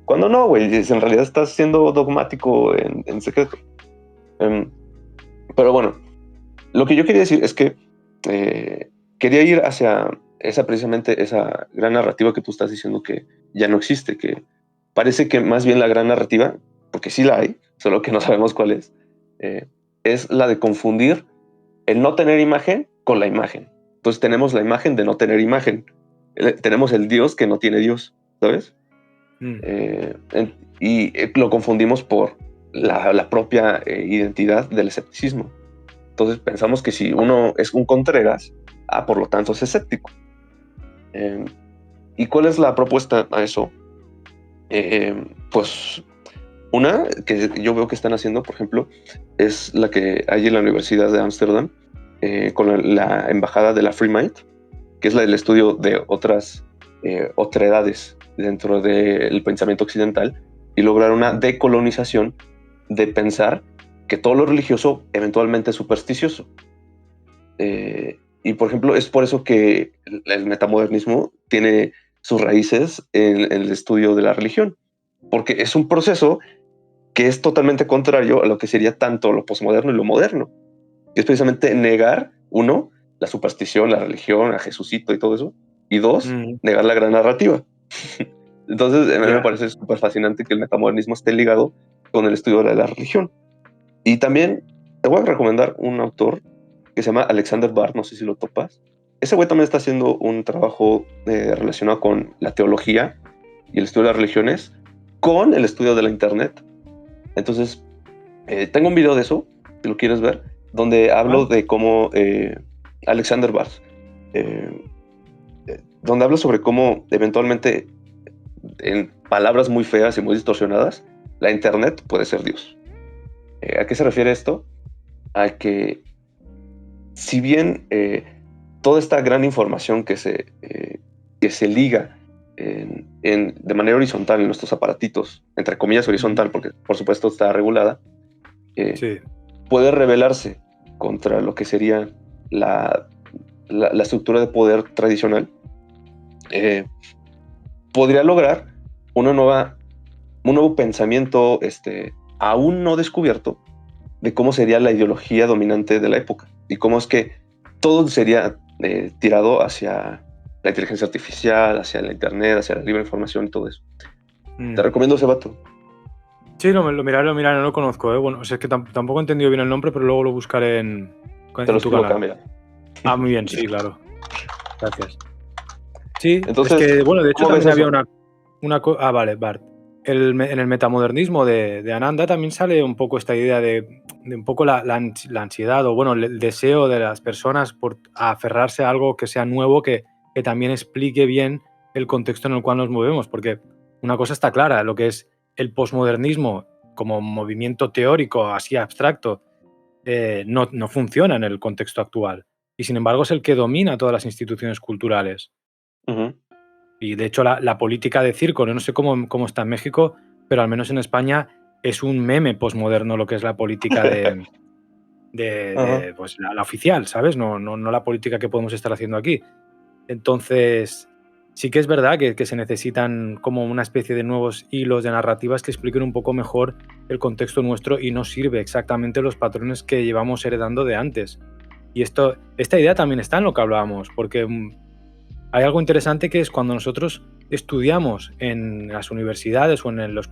Cuando no, güey, en realidad estás siendo dogmático en secreto. Pero bueno, lo que yo quería decir es que quería ir hacia precisamente esa gran narrativa que tú estás diciendo que ya no existe, que parece que más bien la gran narrativa, porque sí la hay, solo que no sabemos cuál es la de confundir el no tener imagen con la imagen. Entonces tenemos la imagen de no tener imagen. Tenemos el Dios que no tiene Dios, ¿sabes? Y lo confundimos por la propia identidad del escepticismo. Entonces pensamos que si uno es un Contreras, por lo tanto es escéptico. ¿Y cuál es la propuesta a eso? Pues una que yo veo que están haciendo, por ejemplo, es la que hay en la Universidad de Ámsterdam con la embajada de la Free Mind, que es la del estudio de otras otredades dentro del pensamiento occidental y lograr una decolonización de pensar que todo lo religioso eventualmente es supersticioso. Y por ejemplo, es por eso que el metamodernismo tiene sus raíces en el estudio de la religión, porque es un proceso que es totalmente contrario a lo que sería tanto lo posmoderno y lo moderno. Y es precisamente negar, uno, la superstición, la religión, a Jesucito y todo eso, y dos, negar la gran narrativa. Entonces, a mí me parece súper fascinante que el metamodernismo esté ligado con el estudio de la religión. Y también te voy a recomendar un autor que se llama Alexander Barr, no sé si lo topas. Ese güey también está haciendo un trabajo relacionado con la teología y el estudio de las religiones con el estudio de la internet. Entonces, tengo un video de eso, si lo quieres ver, donde hablo de cómo Alexander Barr, donde hablo sobre cómo eventualmente en palabras muy feas y muy distorsionadas, la Internet puede ser Dios. ¿A qué se refiere esto? A que si bien toda esta gran información que se liga de manera horizontal en nuestros aparatitos, entre comillas horizontal, porque por supuesto está regulada, Sí. puede rebelarse contra lo que sería la estructura de poder tradicional, podría lograr un nuevo pensamiento aún no descubierto de cómo sería la ideología dominante de la época y cómo es que todo sería tirado hacia la inteligencia artificial, hacia la internet, hacia la libre información y todo eso. Te recomiendo ese vato. Sí, lo miraré, no lo conozco. Bueno, o sea, es que tampoco he entendido bien el nombre, pero luego lo buscaré en tu canal. Mira. Ah, muy bien, sí, claro. Gracias. Sí, entonces, es que, bueno, de hecho también había eso? vale, Bart. En el metamodernismo de Ananda también sale un poco esta idea de un poco la ansiedad o, bueno, el deseo de las personas por aferrarse a algo que sea nuevo, que también explique bien el contexto en el cual nos movemos, porque una cosa está clara, lo que es el posmodernismo como movimiento teórico así abstracto no funciona en el contexto actual y sin embargo es el que domina todas las instituciones culturales. Uh-huh. Y de hecho la política de circo, no sé cómo está en México, pero al menos en España es un meme posmoderno lo que es la política uh-huh. pues la oficial, ¿sabes? No la política que podemos estar haciendo aquí. Entonces, sí que es verdad que se necesitan como una especie de nuevos hilos de narrativas que expliquen un poco mejor el contexto nuestro y no sirve exactamente los patrones que llevamos heredando de antes. Y esta idea también está en lo que hablábamos, porque hay algo interesante que es cuando nosotros estudiamos en las universidades o en los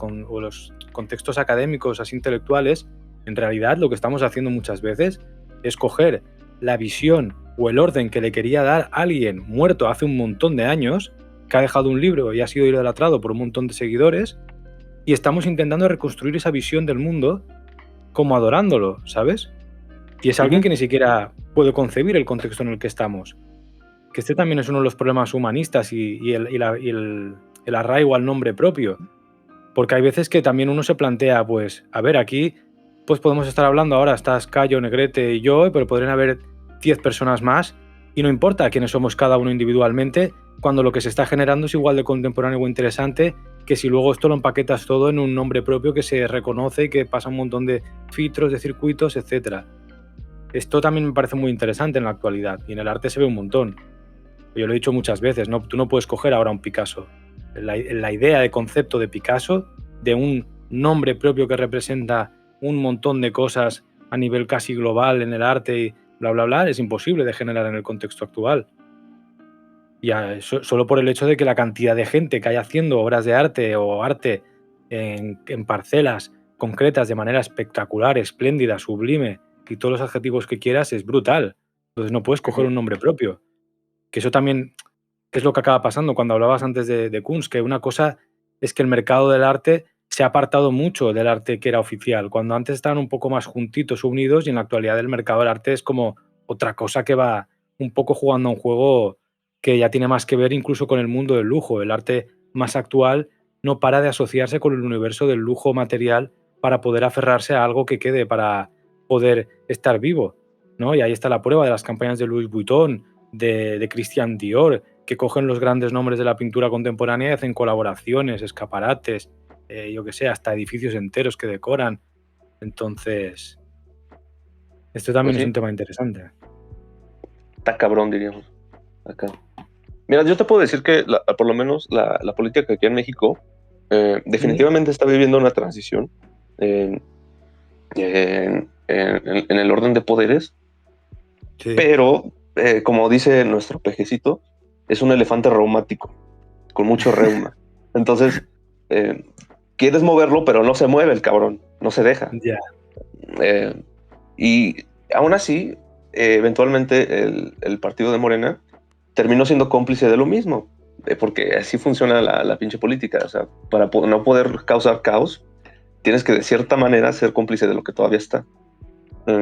contextos académicos así intelectuales, en realidad lo que estamos haciendo muchas veces es coger la visión o el orden que le quería dar alguien muerto hace un montón de años, que ha dejado un libro y ha sido idolatrado por un montón de seguidores, y estamos intentando reconstruir esa visión del mundo como adorándolo, ¿sabes? Y es alguien Uh-huh. que ni siquiera puede concebir el contexto en el que estamos. Que este también es uno de los problemas humanistas y el arraigo al nombre propio. Porque hay veces que también uno se plantea, pues, a ver, aquí pues podemos estar hablando ahora, estás Cayo, Negrete y yo, pero podrían haber 10 personas más y no importa quiénes somos cada uno individualmente, cuando lo que se está generando es igual de contemporáneo o interesante que si luego esto lo empaquetas todo en un nombre propio que se reconoce y que pasa un montón de filtros, de circuitos, etc. Esto también me parece muy interesante en la actualidad y en el arte se ve un montón. Yo lo he dicho muchas veces, ¿no? Tú no puedes coger ahora un Picasso. La idea de concepto de Picasso, de un nombre propio que representa un montón de cosas a nivel casi global en el arte y bla, bla, bla, es imposible de generar en el contexto actual. Y solo por el hecho de que la cantidad de gente que hay haciendo obras de arte o arte en parcelas concretas de manera espectacular, espléndida, sublime, y todos los adjetivos que quieras, es brutal. Entonces no puedes coger Uh-huh. un nombre propio. Que eso también es lo que acaba pasando cuando hablabas antes de Kunst, que una cosa es que el mercado del arte se ha apartado mucho del arte que era oficial, cuando antes estaban un poco más juntitos, unidos, y en la actualidad el mercado del arte es como otra cosa que va un poco jugando a un juego que ya tiene más que ver incluso con el mundo del lujo. El arte más actual no para de asociarse con el universo del lujo material para poder aferrarse a algo que quede para poder estar vivo, ¿no? Y ahí está la prueba de las campañas de Louis Vuitton, de Christian Dior, que cogen los grandes nombres de la pintura contemporánea y hacen colaboraciones, escaparates, yo que sé, hasta edificios enteros que decoran. Entonces, esto Pues también es un sí, tema interesante. está cabrón, diríamos. Acá. Mira, yo te puedo decir que por lo menos la política aquí en México ¿Mm? definitivamente está viviendo una transición en, en el orden de poderes, Sí, pero como dice nuestro pejecito, es un elefante reumático, con mucho reuma. Entonces, eh, quieres moverlo, pero no se mueve el cabrón, no se deja. ya. Eh, y aún así, eventualmente el partido de Morena terminó siendo cómplice de lo mismo, porque así funciona la pinche política. O sea, para no poder causar caos, tienes que de cierta manera ser cómplice de lo que todavía está.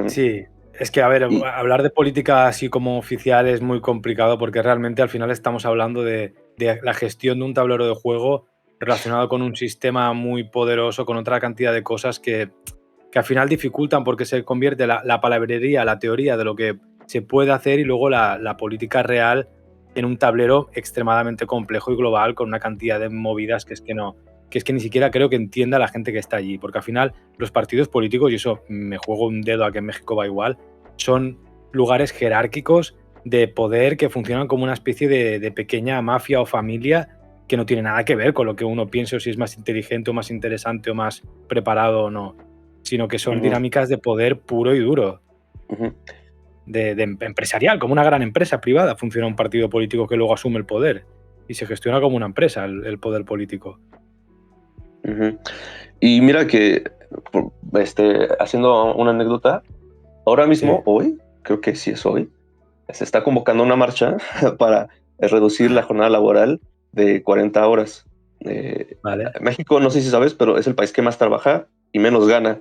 Sí, es que, a ver, Y hablar de política así como oficial es muy complicado porque realmente al final estamos hablando de la gestión de un tablero de juego relacionado con un sistema muy poderoso, con otra cantidad de cosas que al final dificultan porque se convierte la palabrería, la teoría de lo que se puede hacer y luego la política real en un tablero extremadamente complejo y global con una cantidad de movidas que es que ni siquiera creo que entienda la gente que está allí, porque al final los partidos políticos, y eso me juego un dedo a que en México va igual, son lugares jerárquicos de poder que funcionan como una especie de pequeña mafia o familia que no tiene nada que ver con lo que uno piense o si es más inteligente o más interesante o más preparado o no, sino que son dinámicas de poder puro y duro, de empresarial, como una gran empresa privada funciona un partido político que luego asume el poder y se gestiona como una empresa el poder político. Y mira que, haciendo una anécdota, ahora mismo, hoy, creo que sí es hoy, se está convocando una marcha para reducir la jornada laboral de 40 horas. Vale. México, no sé si sabes, pero es el país que más trabaja y menos gana.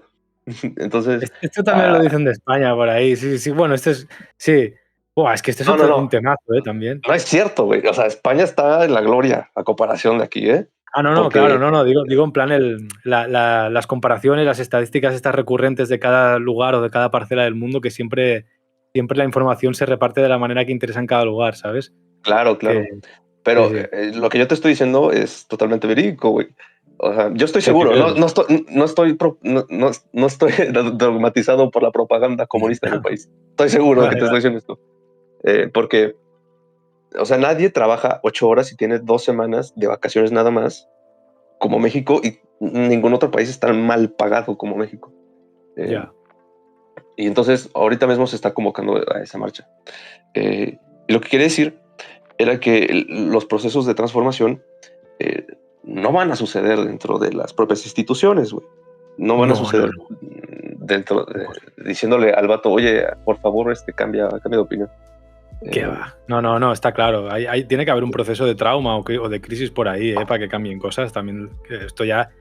Entonces... Esto también lo dicen de España por ahí. Sí, sí, bueno, este es... Sí. Buah, es que este es un temazo, también. No es cierto, güey. O sea, España está en la gloria a comparación de aquí, ¿eh? No, claro, no. Digo en plan las comparaciones, las estadísticas estas recurrentes de cada lugar o de cada parcela del mundo que siempre la información se reparte de la manera que interesa en cada lugar, ¿sabes? Claro. Pero sí. lo que yo te estoy diciendo es totalmente verídico, güey. O sea, yo estoy seguro, no estoy dogmatizado por la propaganda comunista del país. Estoy seguro de que te estoy diciendo esto. Porque, o sea, nadie trabaja 8 horas y tiene 2 semanas de vacaciones nada más, como México, y ningún otro país es tan mal pagado como México. Y entonces, ahorita mismo se está convocando a esa marcha. Y lo que quiere decir era que los procesos de transformación no van a suceder dentro de las propias instituciones, güey. No van a suceder dentro diciéndole al vato, oye, por favor, cambia de opinión. ¿Qué va? No, está claro. Tiene que haber un proceso de trauma o de crisis por ahí, para que cambien cosas. También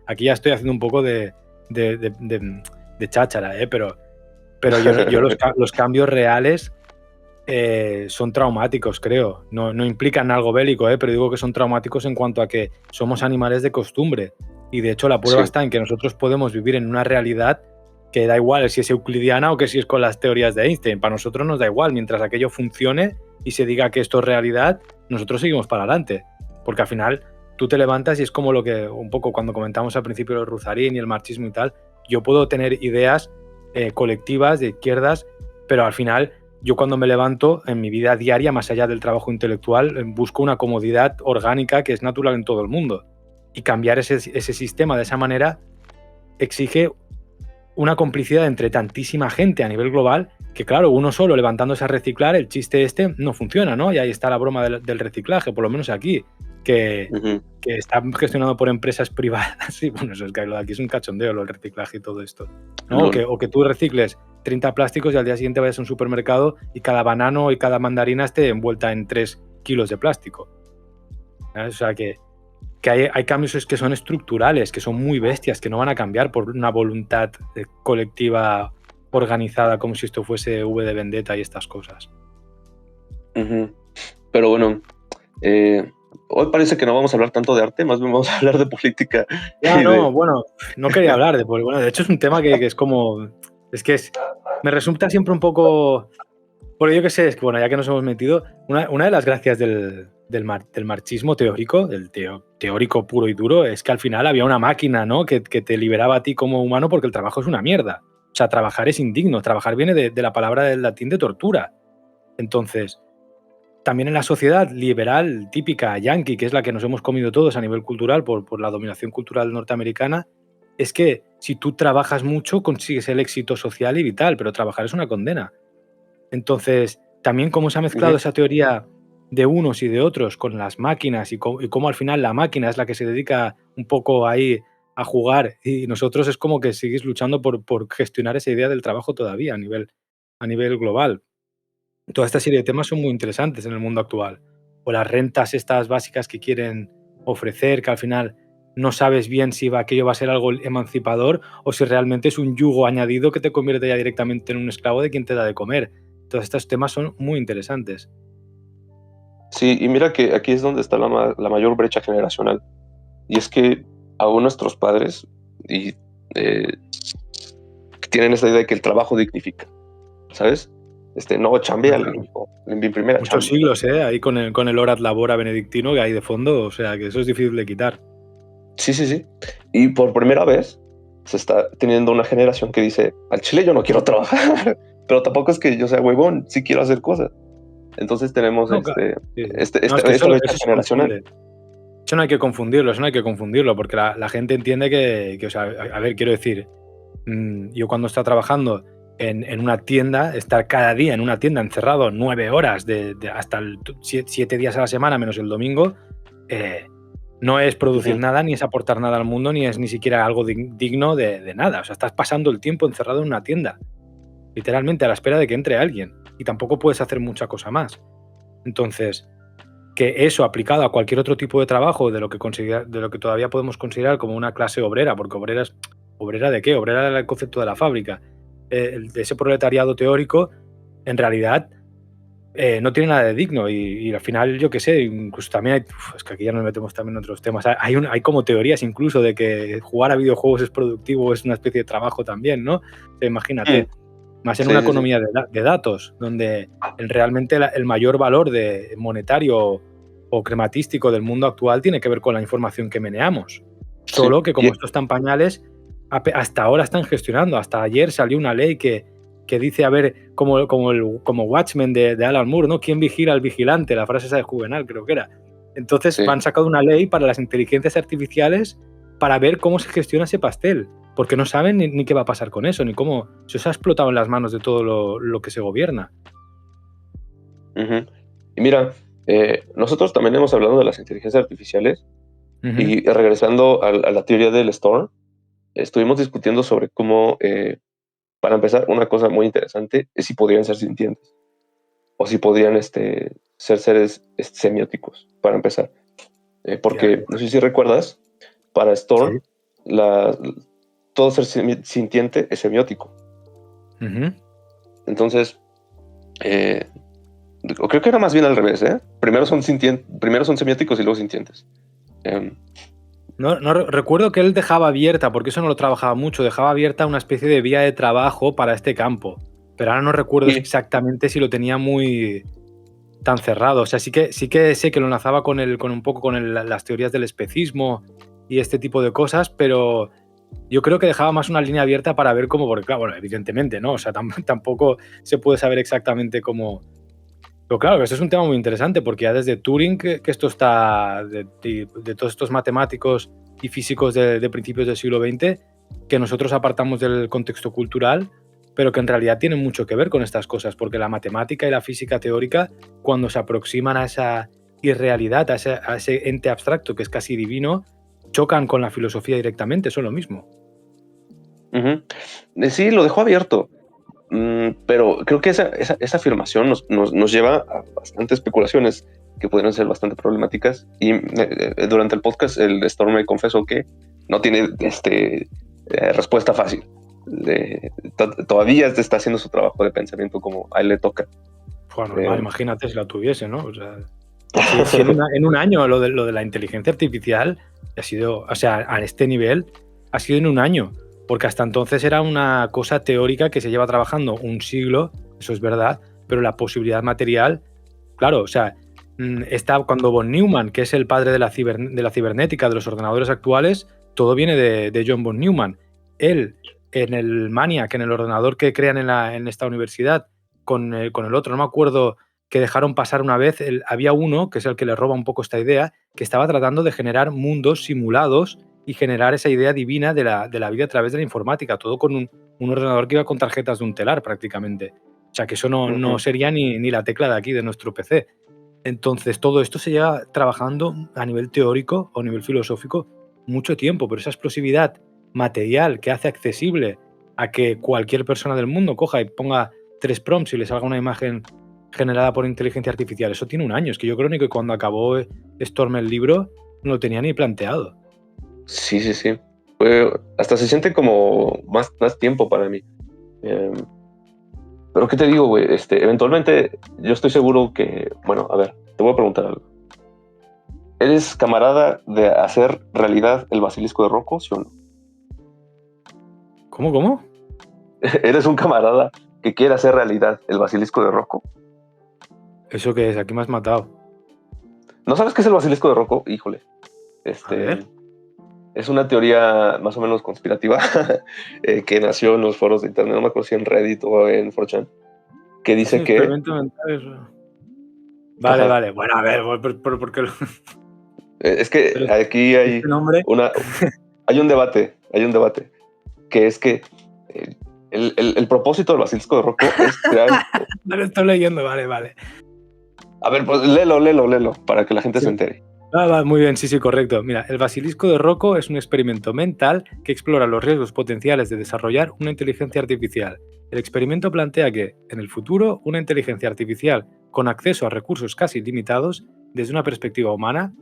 aquí ya estoy haciendo un poco de cháchara, pero yo los cambios reales son traumáticos, creo. No implican algo bélico, pero digo que son traumáticos en cuanto a que somos animales de costumbre. Y de hecho la prueba está en que nosotros podemos vivir en una realidad que da igual si es euclidiana o que si es con las teorías de Einstein. Para nosotros nos da igual. Mientras aquello funcione y se diga que esto es realidad, nosotros seguimos para adelante. Porque al final tú te levantas y es como lo que un poco cuando comentamos al principio de Ruzarín y el marxismo y tal, yo puedo tener ideas colectivas de izquierdas, pero al final yo cuando me levanto en mi vida diaria, más allá del trabajo intelectual, busco una comodidad orgánica que es natural en todo el mundo. Y cambiar ese sistema de esa manera exige una complicidad entre tantísima gente a nivel global que, claro, uno solo levantándose a reciclar, el chiste no funciona, ¿no? Y ahí está la broma del reciclaje, por lo menos aquí, que está gestionado por empresas privadas. Y bueno, eso es que lo de aquí es un cachondeo, lo del reciclaje y todo esto, ¿no? O que tú recicles 30 plásticos y al día siguiente vayas a un supermercado y cada banano y cada mandarina esté envuelta en 3 kilos de plástico. ¿Sabes? O sea que hay cambios que son estructurales, que son muy bestias, que no van a cambiar por una voluntad colectiva organizada como si esto fuese V de Vendetta y estas cosas. Pero bueno, hoy parece que no vamos a hablar tanto de arte, más bien vamos a hablar de política. No quería hablar de política. Bueno, de hecho es un tema que es como... me resulta siempre un poco... Porque yo qué sé, es que bueno, ya que nos hemos metido, una de las gracias del marxismo teórico, del teórico puro y duro, es que al final había una máquina, ¿no? que te liberaba a ti como humano porque el trabajo es una mierda. O sea, trabajar es indigno. Trabajar viene de la palabra del latín de tortura. Entonces, también en la sociedad liberal típica, yankee, que es la que nos hemos comido todos a nivel cultural por la dominación cultural norteamericana, es que si tú trabajas mucho consigues el éxito social y vital, pero trabajar es una condena. Entonces, también cómo se ha mezclado esa teoría de unos y de otros con las máquinas y cómo al final la máquina es la que se dedica un poco ahí a jugar y nosotros es como que sigues luchando por gestionar esa idea del trabajo todavía a nivel global. Toda esta serie de temas son muy interesantes en el mundo actual. O las rentas estas básicas que quieren ofrecer, que al final no sabes bien si aquello va a ser algo emancipador o si realmente es un yugo añadido que te convierte ya directamente en un esclavo de quien te da de comer. Todos estos temas son muy interesantes. Sí, y mira que aquí es donde está la mayor brecha generacional. y es que aún nuestros padres tienen esa idea de que el trabajo dignifica, ¿sabes? No, chambeale, Claro. hijo, en mi primera Muchos chamba. siglos, ahí con el Horat Labora benedictino que hay de fondo, o sea, que eso es difícil de quitar. Sí, sí, sí. Y por primera vez se está teniendo una generación que dice, al chile yo no quiero trabajar, pero tampoco es que yo sea huevón, sí quiero hacer cosas. Entonces tenemos No, claro. Sí, sí. No, es que esta brecha eso se generacional. confunde. Eso no hay que confundirlo, eso no hay que confundirlo, porque la gente entiende que, o sea, a ver, quiero decir, yo cuando estaba trabajando en una tienda, estar cada día en una tienda encerrado 9 horas hasta 7 días a la semana menos el domingo, no es producir Ujú. nada, ni es aportar nada al mundo, ni es ni siquiera algo digno de nada. O sea, estás pasando el tiempo encerrado en una tienda, literalmente a la espera de que entre alguien, y tampoco puedes hacer mucha cosa más. Entonces, que eso aplicado a cualquier otro tipo de trabajo de lo que todavía podemos considerar como una clase obrera, porque ¿obrera de qué? Obrera era el concepto de la fábrica. De ese proletariado teórico, en realidad, no tiene nada de digno y al final, yo qué sé, incluso también es que aquí ya nos metemos también en otros temas. Hay como teorías incluso de que jugar a videojuegos es productivo, es una especie de trabajo también, ¿no? O sea, imagínate, más en Sí, una sí, sí. economía de datos, donde realmente el mayor valor monetario o crematístico del mundo actual tiene que ver con la información que meneamos. Sí. Solo que como estos están pañales, hasta ahora están gestionando. Hasta ayer salió una ley que dice, a ver, como Watchmen de Alan Moore, ¿no? ¿Quién vigila al vigilante? La frase esa de Juvenal, creo que era. Entonces Sí. van sacando una ley para las inteligencias artificiales para ver cómo se gestiona ese pastel, porque no saben ni qué va a pasar con eso, ni cómo se os ha explotado en las manos de todo lo que se gobierna. Ujú. Y mira, nosotros también hemos hablado de las inteligencias artificiales Ujú. y regresando a la teoría del Storm, estuvimos discutiendo sobre cómo, para empezar, una cosa muy interesante es si podrían ser sintientes o si podrían ser seres semióticos, para empezar. Ya, Porque, no sé si recuerdas, para sí. Storm, la, todo ser sintiente es semiótico. Ujú. Entonces, eh, creo que era más bien al revés, ¿eh? Primero son semióticos y luego sintientes. Em, No recuerdo que él dejaba abierta, porque eso no lo trabajaba mucho, dejaba abierta una especie de vía de trabajo para este campo. Pero ahora no recuerdo y, exactamente si lo tenía muy tan cerrado. O sea, sí que sé que lo enlazaba con un poco con las teorías del especismo y este tipo de cosas, pero yo creo que dejaba más una línea abierta para ver cómo, porque claro, bueno, evidentemente, ¿no? O sea, tampoco se puede saber exactamente cómo. Pero claro, eso es un tema muy interesante, porque ya desde Turing, que esto está, de todos estos matemáticos y físicos de principios del siglo XX, que nosotros apartamos del contexto cultural, pero que en realidad tienen mucho que ver con estas cosas, porque la matemática y la física teórica, cuando se aproximan a esa irrealidad, a ese ente abstracto que es casi divino, chocan con la filosofía directamente, son lo mismo. ujú. Sí, lo dejó abierto. Pero creo que esa afirmación nos lleva a bastantes especulaciones que podrían ser bastante problemáticas. Y durante el podcast, el Storm me confesó que no tiene respuesta fácil. Todavía está haciendo su trabajo de pensamiento como a él le toca. Bueno, normal, Eh, imagínate si la tuviese, ¿no? O sea, si en un año lo de la inteligencia artificial ha sido, o sea, a este nivel, ha sido en un año, porque hasta entonces era una cosa teórica que se lleva trabajando un siglo, eso es verdad, pero la posibilidad material, claro, o sea, está cuando von Neumann, que es el padre de la cibernética, de los ordenadores actuales, todo viene de John von Neumann. Él, en el MANIAC, en el ordenador que crean en esta universidad, con el otro, no me acuerdo, que dejaron pasar una vez, había uno, que es el que le roba un poco esta idea, que estaba tratando de generar mundos simulados y generar esa idea divina de la vida a través de la informática, todo con un ordenador que iba con tarjetas de un telar prácticamente. O sea, que eso no Ujú. sería ni la tecla de aquí, de nuestro PC. Entonces, todo esto se lleva trabajando a nivel teórico o a nivel filosófico mucho tiempo, pero esa explosividad material que hace accesible a que cualquier persona del mundo coja y ponga 3 prompts y le salga una imagen generada por inteligencia artificial, eso tiene un año. Es que yo creo ni que cuando acabó Storm el libro no lo tenía ni planteado. Sí, sí, sí. Hasta se siente como más tiempo para mí. Eh, pero ¿qué te digo, güey? Eventualmente yo estoy seguro que, bueno, a ver, te voy a preguntar algo. ¿Eres camarada de hacer realidad el basilisco de Rocco, sí o no? ¿Cómo? ¿Eres un camarada que quiere hacer realidad el basilisco de Rocco? ¿Eso qué es? Aquí me has matado. ¿No sabes qué es el basilisco de Rocco? Híjole. A ver. Es una teoría más o menos conspirativa que nació en los foros de internet, no me acuerdo si en Reddit o en 4chan, que Es un dice que... experimento mental. Eso. Vale, Ajá, vale. Bueno, a ver, porque es que aquí este nombre. hay un debate, que es que el propósito del basilisco de Rocco es crear... No lo estoy leyendo, vale. A ver, pues léelo, para que la gente Sí. se entere. Va, muy bien, sí, correcto. Mira, el basilisco de Rocco es un experimento mental que explora los riesgos potenciales de desarrollar una inteligencia artificial. El experimento plantea que, en el futuro, una inteligencia artificial con acceso a recursos casi ilimitados, desde una perspectiva humana,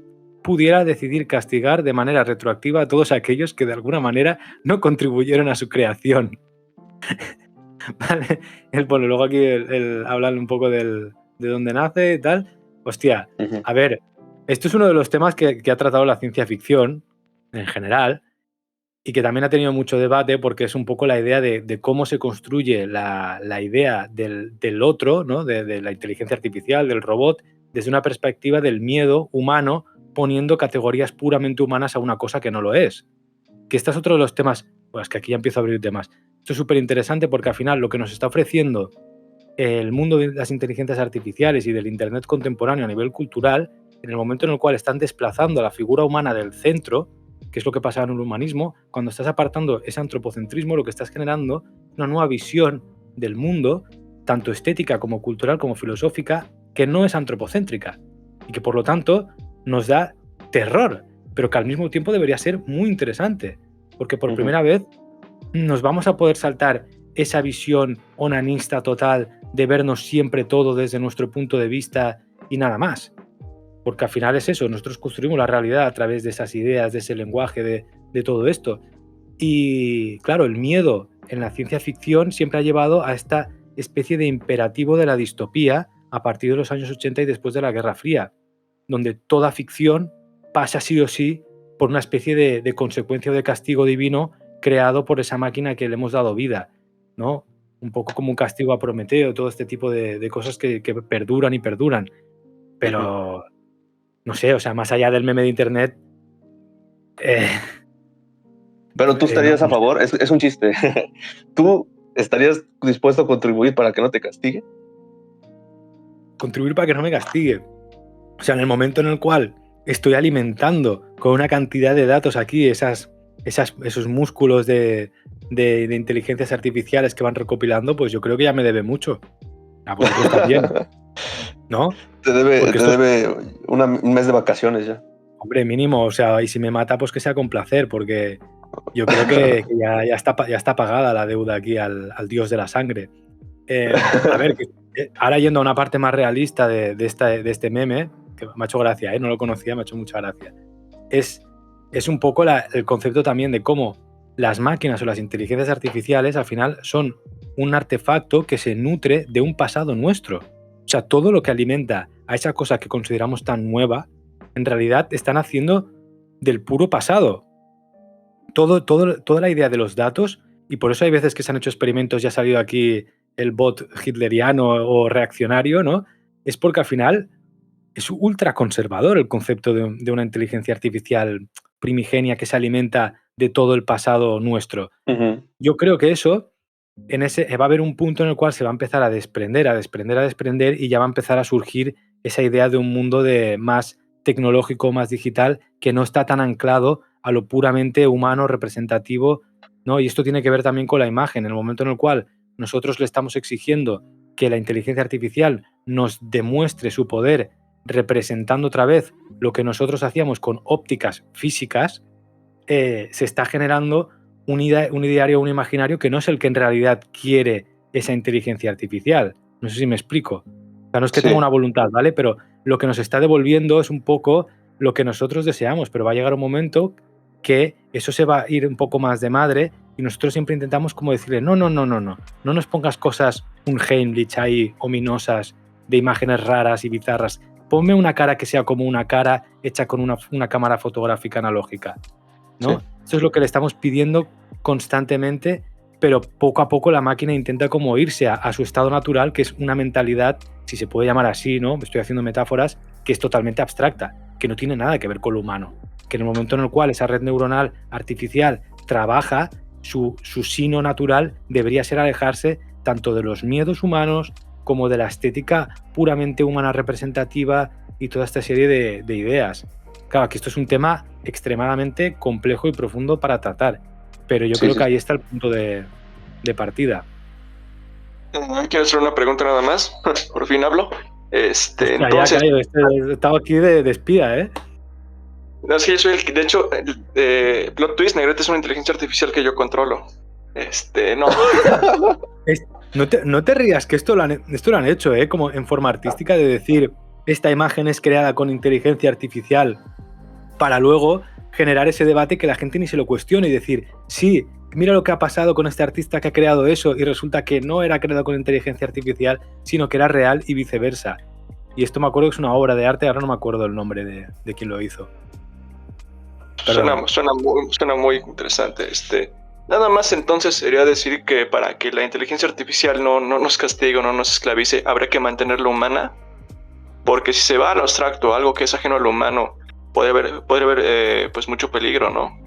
pudiera decidir castigar de manera retroactiva a todos aquellos que de alguna manera no contribuyeron a su creación. ¿Vale? Bueno, luego aquí hablan un poco de dónde nace y tal. Hostia, a ver, esto es uno de los temas que ha tratado la ciencia ficción en general y que también ha tenido mucho debate porque es un poco la idea de cómo se construye la idea del otro, ¿no? De la inteligencia artificial, del robot, desde una perspectiva del miedo humano, poniendo categorías puramente humanas a una cosa que no lo es. Que este es otro de los temas, pues que aquí ya empiezo a abrir temas. Esto es súper interesante porque al final lo que nos está ofreciendo el mundo de las inteligencias artificiales y del Internet contemporáneo a nivel cultural, en el momento en el cual están desplazando a la figura humana del centro, que es lo que pasa en el humanismo, cuando estás apartando ese antropocentrismo, lo que estás generando es una nueva visión del mundo, tanto estética como cultural como filosófica, que no es antropocéntrica y que por lo tanto nos da terror, pero que al mismo tiempo debería ser muy interesante, porque por primera vez nos vamos a poder saltar esa visión onanista total de vernos siempre todo desde nuestro punto de vista y nada más. Porque al final es eso, nosotros construimos la realidad a través de esas ideas, de ese lenguaje, de todo esto. Y claro, el miedo en la ciencia ficción siempre ha llevado a esta especie de imperativo de la distopía a partir de los años 80 y después de la Guerra Fría, donde toda ficción pasa sí o sí por una especie de consecuencia o de castigo divino creado por esa máquina que le hemos dado vida, ¿no? Un poco como un castigo a Prometeo, todo este tipo de cosas que perduran y perduran. Pero, no sé, o sea, más allá del meme de internet... Pero tú estarías a favor, es un chiste. ¿Tú estarías dispuesto a contribuir para que no te castigue? Contribuir para que no me castigue. O sea, en el momento en el cual estoy alimentando con una cantidad de datos aquí esos músculos de inteligencias artificiales que van recopilando, pues yo creo que ya me debe mucho. A vosotros también, ¿no? Te debe un mes de vacaciones ya. Hombre, mínimo, o sea, y si me mata, pues que sea con placer, porque yo creo que ya está pagada la deuda aquí al dios de la sangre. A ver, ahora yendo a una parte más realista de este meme, que me ha hecho gracia, no lo conocía, me ha hecho mucha gracia. Es un poco el concepto también de cómo las máquinas o las inteligencias artificiales al final son un artefacto que se nutre de un pasado nuestro. O sea, todo lo que alimenta a esa cosa que consideramos tan nueva, en realidad están haciendo del puro pasado. Toda la idea de los datos, y por eso hay veces que se han hecho experimentos, ya ha salido aquí el bot hitleriano o reaccionario, ¿no? Es porque al final es ultra conservador el concepto de una inteligencia artificial primigenia que se alimenta de todo el pasado nuestro. Yo creo que eso, va a haber un punto en el cual se va a empezar a desprender y ya va a empezar a surgir esa idea de un mundo más tecnológico, más digital, que no está tan anclado a lo puramente humano, representativo, ¿no? Y esto tiene que ver también con la imagen. En el momento en el cual nosotros le estamos exigiendo que la inteligencia artificial nos demuestre su poder representando otra vez lo que nosotros hacíamos con ópticas físicas, se está generando un ideario, un imaginario que no es el que en realidad quiere esa inteligencia artificial. No sé si me explico. O sea, no es que tenga una voluntad, ¿vale? Pero lo que nos está devolviendo es un poco lo que nosotros deseamos, pero va a llegar un momento que eso se va a ir un poco más de madre y nosotros siempre intentamos como decirle no nos pongas cosas, un Heimlich ahí, ominosas, de imágenes raras y bizarras, ponme una cara que sea como una cara hecha con una cámara fotográfica analógica, ¿no? Sí. Eso es lo que le estamos pidiendo constantemente, pero poco a poco la máquina intenta como irse a su estado natural, que es una mentalidad, si se puede llamar así, ¿no? Estoy haciendo metáforas, que es totalmente abstracta, que no tiene nada que ver con lo humano. Que en el momento en el cual esa red neuronal artificial trabaja, su sino natural debería ser alejarse tanto de los miedos humanos como de la estética puramente humana representativa y toda esta serie de ideas. Claro, que esto es un tema extremadamente complejo y profundo para tratar, pero yo creo que ahí está el punto de partida. Quiero hacer una pregunta nada más. Por fin hablo. Hostia, Entonces, he estado aquí de espía, ¿eh? No, sí, soy de hecho, plot twist, Negrete es una inteligencia artificial que yo controlo. No. No te rías, que esto lo han hecho, ¿eh? Como en forma artística, de decir, esta imagen es creada con inteligencia artificial, para luego generar ese debate que la gente ni se lo cuestione y decir, sí, mira lo que ha pasado con este artista que ha creado eso y resulta que no era creado con inteligencia artificial, sino que era real y viceversa. Y esto me acuerdo que es una obra de arte, ahora no me acuerdo el nombre de quién lo hizo. Suena muy interesante. Nada más entonces sería decir que para que la inteligencia artificial no nos castigue o no nos esclavice, habría que mantenerla humana, porque si se va al abstracto, algo que es ajeno a lo humano, puede haber pues mucho peligro, ¿no?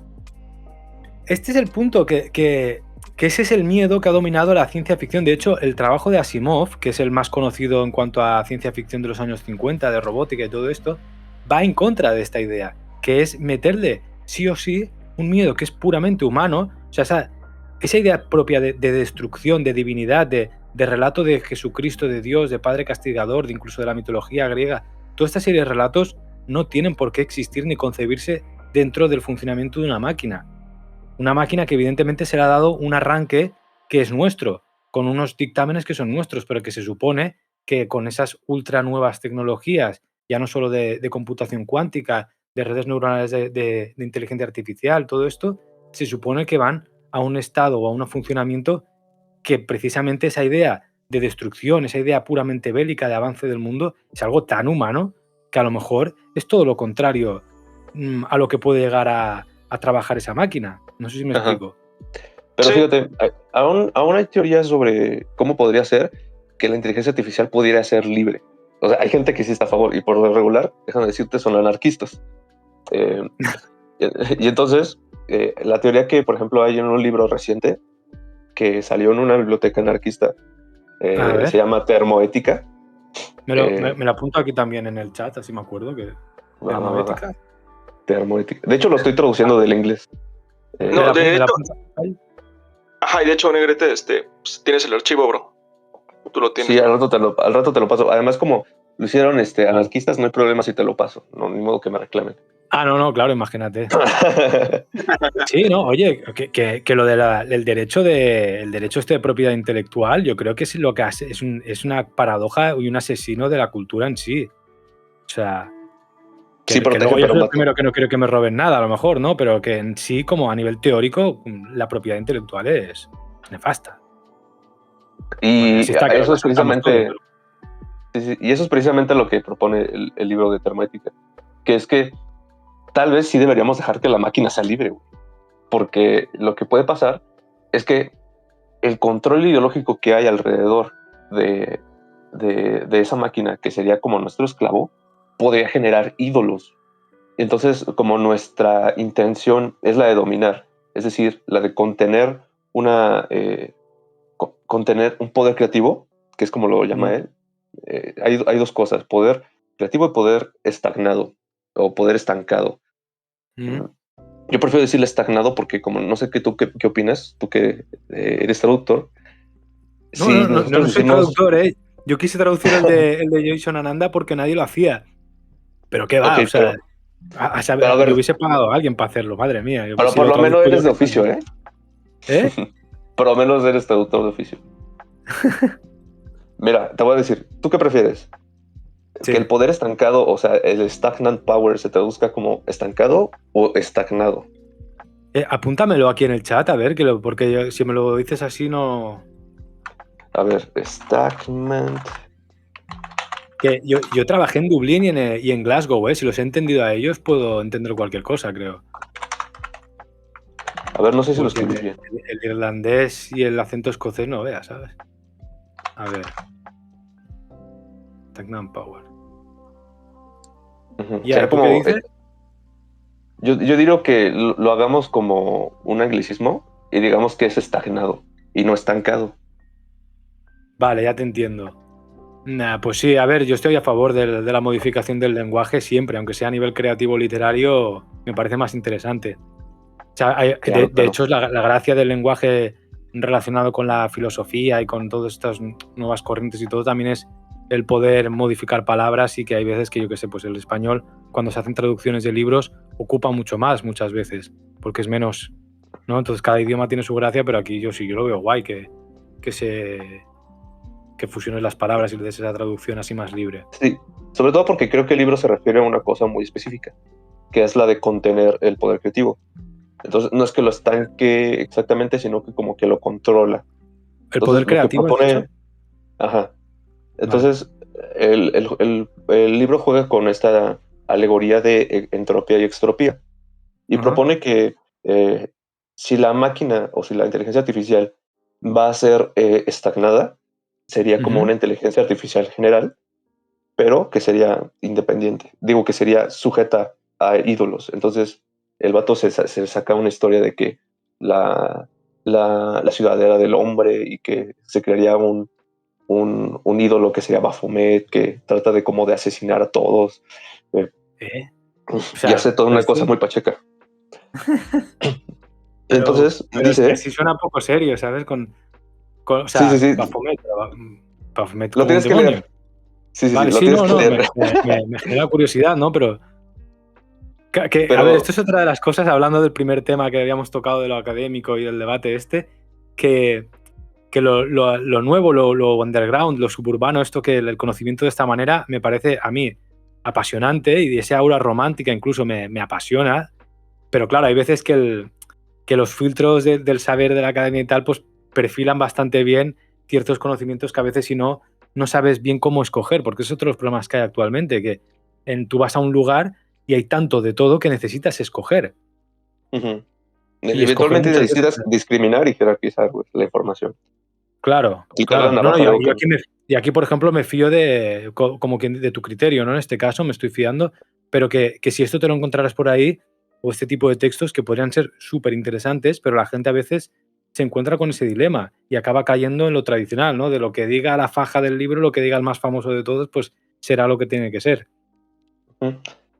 Este es el punto, que ese es el miedo que ha dominado la ciencia ficción. De hecho, el trabajo de Asimov, que es el más conocido en cuanto a ciencia ficción de los años 50, de robótica y todo esto, va en contra de esta idea, que es meterle sí o sí un miedo que es puramente humano. O sea, esa idea propia de destrucción, de divinidad, de relato de Jesucristo, de Dios, de Padre Castigador, de incluso de la mitología griega, toda esta serie de relatos no tienen por qué existir ni concebirse dentro del funcionamiento de una máquina. Una máquina que evidentemente se le ha dado un arranque que es nuestro, con unos dictámenes que son nuestros, pero que se supone que con esas ultra nuevas tecnologías, ya no solo de computación cuántica, de redes neuronales de inteligencia artificial, todo esto, se supone que van a un estado o a un funcionamiento que precisamente esa idea de destrucción, esa idea puramente bélica de avance del mundo, es algo tan humano que a lo mejor es todo lo contrario a lo que puede llegar a trabajar esa máquina. No sé si me explico. Pero sí, fíjate, aún hay teorías sobre cómo podría ser que la inteligencia artificial pudiera ser libre. O sea, hay gente que sí está a favor y por lo regular, déjame decirte, son anarquistas. Y entonces, la teoría que, por ejemplo, hay en un libro reciente que salió en una biblioteca anarquista, se llama Termoética. Me lo apunto aquí también en el chat, así me acuerdo que... Termoética. Termoética. De hecho, lo estoy traduciendo del inglés. No, de hecho... Ajá, y de hecho, Negrete, pues, tienes el archivo, bro. Tú lo tienes. Sí, al rato te lo paso. Además, como lo hicieron anarquistas, no hay problema si te lo paso. No, ni modo que me reclamen. Ah, no, claro, imagínate. Sí, no, oye, que lo del derecho el derecho de propiedad intelectual, yo creo que es lo que hace, es una paradoja y un asesino de la cultura en sí. O sea, que luego yo soy el primero que no quiero que me roben nada, a lo mejor, ¿no? Pero que en sí, como a nivel teórico, la propiedad intelectual es nefasta. Y eso es precisamente... y eso es precisamente lo que propone el libro de Termoética, que es que tal vez sí deberíamos dejar que la máquina sea libre, güey. Porque lo que puede pasar es que el control ideológico que hay alrededor de esa máquina, que sería como nuestro esclavo, podría generar ídolos. Entonces, como nuestra intención es la de dominar, es decir, la de contener contener un poder creativo, que es como lo llama él, hay dos cosas, poder creativo y poder estagnado, o poder estancado. Yo prefiero decirle estagnado porque como no sé qué opinas, tú que eres traductor. No soy traductor, ¿eh? Yo quise traducir el de Jason Ananda porque nadie lo hacía. Pero qué va, okay, o sea, yo hubiese pagado a alguien para hacerlo, madre mía. Pero por lo menos eres de oficio, ¿eh? ¿Eh? Por lo menos eres traductor de oficio. Mira, te voy a decir, ¿tú qué prefieres? Sí. ¿Que el poder estancado, o sea, el stagnant power, se traduzca como estancado o estagnado? Apúntamelo aquí en el chat, a ver, porque si me lo dices así no... A ver, stagnant Que yo trabajé en Dublín y en Glasgow, si los he entendido a ellos puedo entender cualquier cosa, creo. A ver, no sé si lo Porque escribís bien. el irlandés y el acento escocés no veas, ¿sabes? A ver. Tecnan Power. ¿Y Sería tú qué dices? Yo digo que lo hagamos como un anglicismo y digamos que es estagnado y no estancado. Vale, ya te entiendo. Nah, pues sí, a ver, yo estoy a favor de la modificación del lenguaje siempre, aunque sea a nivel creativo literario, me parece más interesante. O sea, Claro, de claro. hecho, es la gracia del lenguaje relacionado con la filosofía y con todas estas nuevas corrientes y todo, también es el poder modificar palabras y que hay veces que, yo qué sé, pues el español, cuando se hacen traducciones de libros, ocupa mucho más muchas veces, porque es menos, ¿no? Entonces cada idioma tiene su gracia, pero aquí yo lo veo guay, que fusiones las palabras y le des esa traducción así más libre. Sí, sobre todo porque creo que el libro se refiere a una cosa muy específica, que es la de contener el poder creativo. Entonces, no es que lo estanque exactamente, sino que como que lo controla. ¿El poder Entonces, lo que creativo es eso? propone... Ajá. Vale. Entonces, el libro juega con esta alegoría de entropía y extropía. Y Ajá. propone que si la máquina o si la inteligencia artificial va a ser estagnada, sería como una inteligencia artificial general, pero que sería independiente. Digo que sería sujeta a ídolos. Entonces, el vato se saca una historia de que la ciudad era del hombre y que se crearía un ídolo que sería Baphomet, que trata de como de asesinar a todos. O Y sea, hace toda una cosa muy pacheca. Entonces, pero es dice... que sí suena un poco serio, ¿sabes? O Sí, sí, sea, sí. Baphomet Lo como un tienes que demonio. leer. Sí, sí, sí, Vale, lo sí, tienes que no, leer. me genera curiosidad, ¿no? Pero, a ver, esto Pero es otra de las cosas, hablando del primer tema que habíamos tocado de lo académico y del debate que lo nuevo, lo underground, lo suburbano, esto que el conocimiento de esta manera me parece a mí apasionante y ese aura romántica incluso me apasiona, pero claro, hay veces que los filtros del saber de la academia y tal, pues perfilan bastante bien ciertos conocimientos que a veces si no sabes bien cómo escoger, porque es otro de los problemas que hay actualmente, que tú vas a un lugar y hay tanto de todo que necesitas escoger. Y escoger eventualmente muchas veces. decidas discriminar y jerarquizar la información. Claro, Quitar la claro. No, navaja de Ockham. y aquí, por ejemplo, me fío como que de tu criterio, ¿no? En este caso me estoy fiando, pero que si esto te lo encontraras por ahí, o este tipo de textos que podrían ser súper interesantes, pero la gente a veces se encuentra con ese dilema y acaba cayendo en lo tradicional, ¿no? De lo que diga la faja del libro, lo que diga el más famoso de todos, pues será lo que tiene que ser.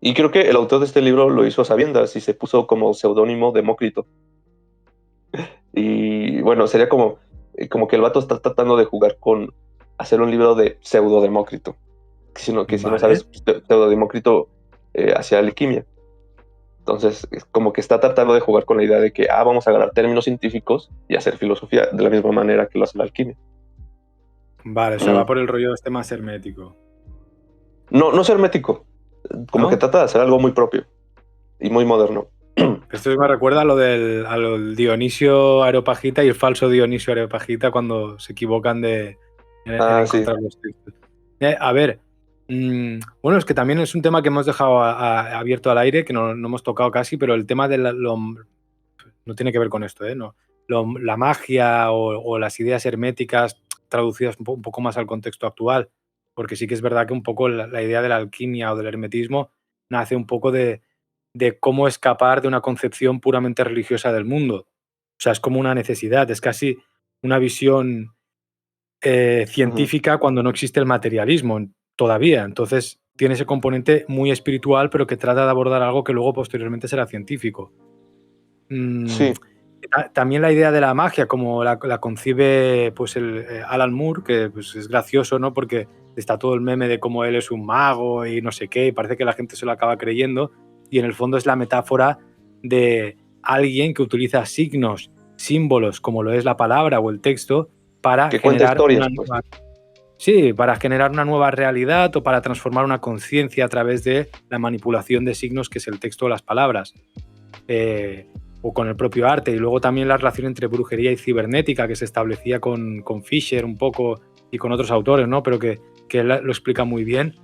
Y creo que el autor de este libro lo hizo a sabiendas y se puso como seudónimo Demócrito. Y bueno, sería como que el vato está tratando de jugar con hacer un libro de pseudo-Demócrito. Si no Vale. sabes, pseudo-Demócrito hacía alquimia. Entonces, es como que está tratando de jugar con la idea de que vamos a agarrar términos científicos y hacer filosofía de la misma manera que lo hace la alquimia. Vale, o sea, va por el rollo este más hermético. No ser hermético, como ¿No? que trata de hacer algo muy propio y muy moderno. Esto me recuerda a lo del Dionisio Areopagita y el falso Dionisio Areopagita cuando se equivocan en encontrar los textos. A ver, bueno, es que también es un tema que hemos dejado abierto al aire, que no hemos tocado casi, pero el tema de no tiene que ver con esto, ¿no? La magia o las ideas herméticas traducidas un poco más al contexto actual, porque sí que es verdad que un poco la idea de la alquimia o del hermetismo nace un poco de cómo escapar de una concepción puramente religiosa del mundo. O sea, es como una necesidad, es casi una visión científica cuando no existe el materialismo todavía. Entonces, tiene ese componente muy espiritual, pero que trata de abordar algo que luego posteriormente será científico. Sí. También la idea de la magia, como la concibe pues Alan Moore, que pues, es gracioso, ¿no? Porque está todo el meme de cómo él es un mago y no sé qué, y parece que la gente se lo acaba creyendo, y en el fondo es la metáfora de alguien que utiliza signos, símbolos, como lo es la palabra o el texto, para Que cuenta generar historias, para generar una nueva realidad o para transformar una conciencia a través de la manipulación de signos, que es el texto o las palabras. O con el propio arte, y luego también la relación entre brujería y cibernética que se establecía con Fisher un poco y con otros autores, ¿no? Pero que que él lo explica muy bien,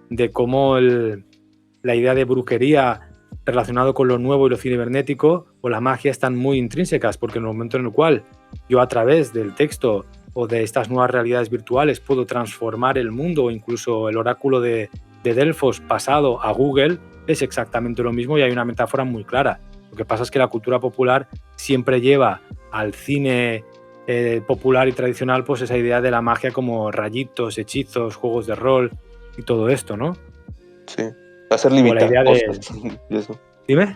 de cómo la idea de brujería relacionado con lo nuevo y lo cibernético o la magia están muy intrínsecas, porque en el momento en el cual yo a través del texto o de estas nuevas realidades virtuales puedo transformar el mundo o incluso el oráculo de Delfos pasado a Google, es exactamente lo mismo y hay una metáfora muy clara. Lo que pasa es que la cultura popular siempre lleva al cine popular y tradicional pues esa idea de la magia como rayitos, hechizos, juegos de rol y todo esto, ¿no? Sí. Hacer limitar cosas. Y eso. ¿Dime?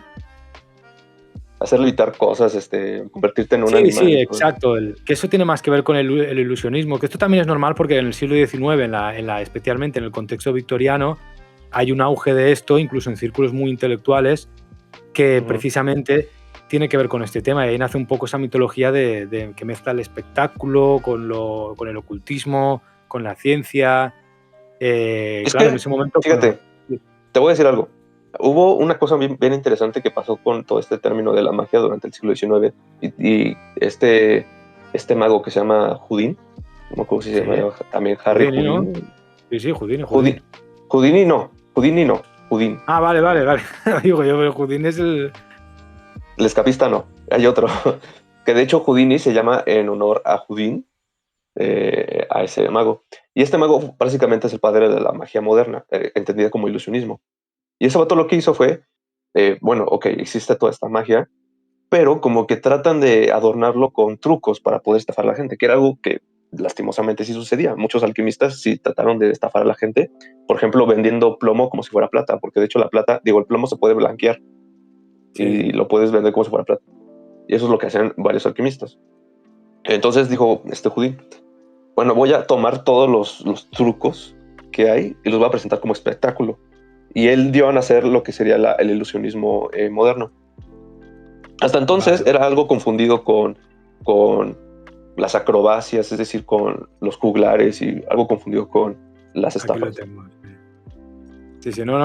Hacer limitar cosas, convertirte en un animal. Sí, exacto. Que eso tiene más que ver con el ilusionismo, que esto también es normal porque en el siglo XIX, especialmente en el contexto victoriano, hay un auge de esto, incluso en círculos muy intelectuales, que precisamente tiene que ver con este tema, y ahí nace un poco esa mitología de que mezcla el espectáculo con el ocultismo, con la ciencia. Claro, en ese momento... Fíjate, te voy a decir algo. Hubo una cosa bien interesante que pasó con todo este término de la magia durante el siglo XIX y este mago que se llama Houdin, no sé si se llama también Harry Houdini, ¿no? Sí, Houdini. Houdini no. Houdin. Ah, vale. Digo yo, pero Houdin es el escapista, no. Hay otro. Que de hecho Houdini se llama en honor a Houdin, a ese mago. Y este mago básicamente es el padre de la magia moderna, entendida como ilusionismo. Y ese vato lo que hizo fue, existe toda esta magia, pero como que tratan de adornarlo con trucos para poder estafar a la gente, que era algo que lastimosamente sí sucedía. Muchos alquimistas sí trataron de estafar a la gente, por ejemplo, vendiendo plomo como si fuera plata, porque de hecho el plomo se puede blanquear y lo puedes vender como si fuera plata. Y eso es lo que hacían varios alquimistas. Entonces dijo Houdin, bueno, voy a tomar todos los trucos que hay y los voy a presentar como espectáculo. Y él dio a nacer lo que sería el ilusionismo moderno. Hasta entonces era algo confundido con las acrobacias, es decir, con los juglares y algo confundido con las estafas. Sí, no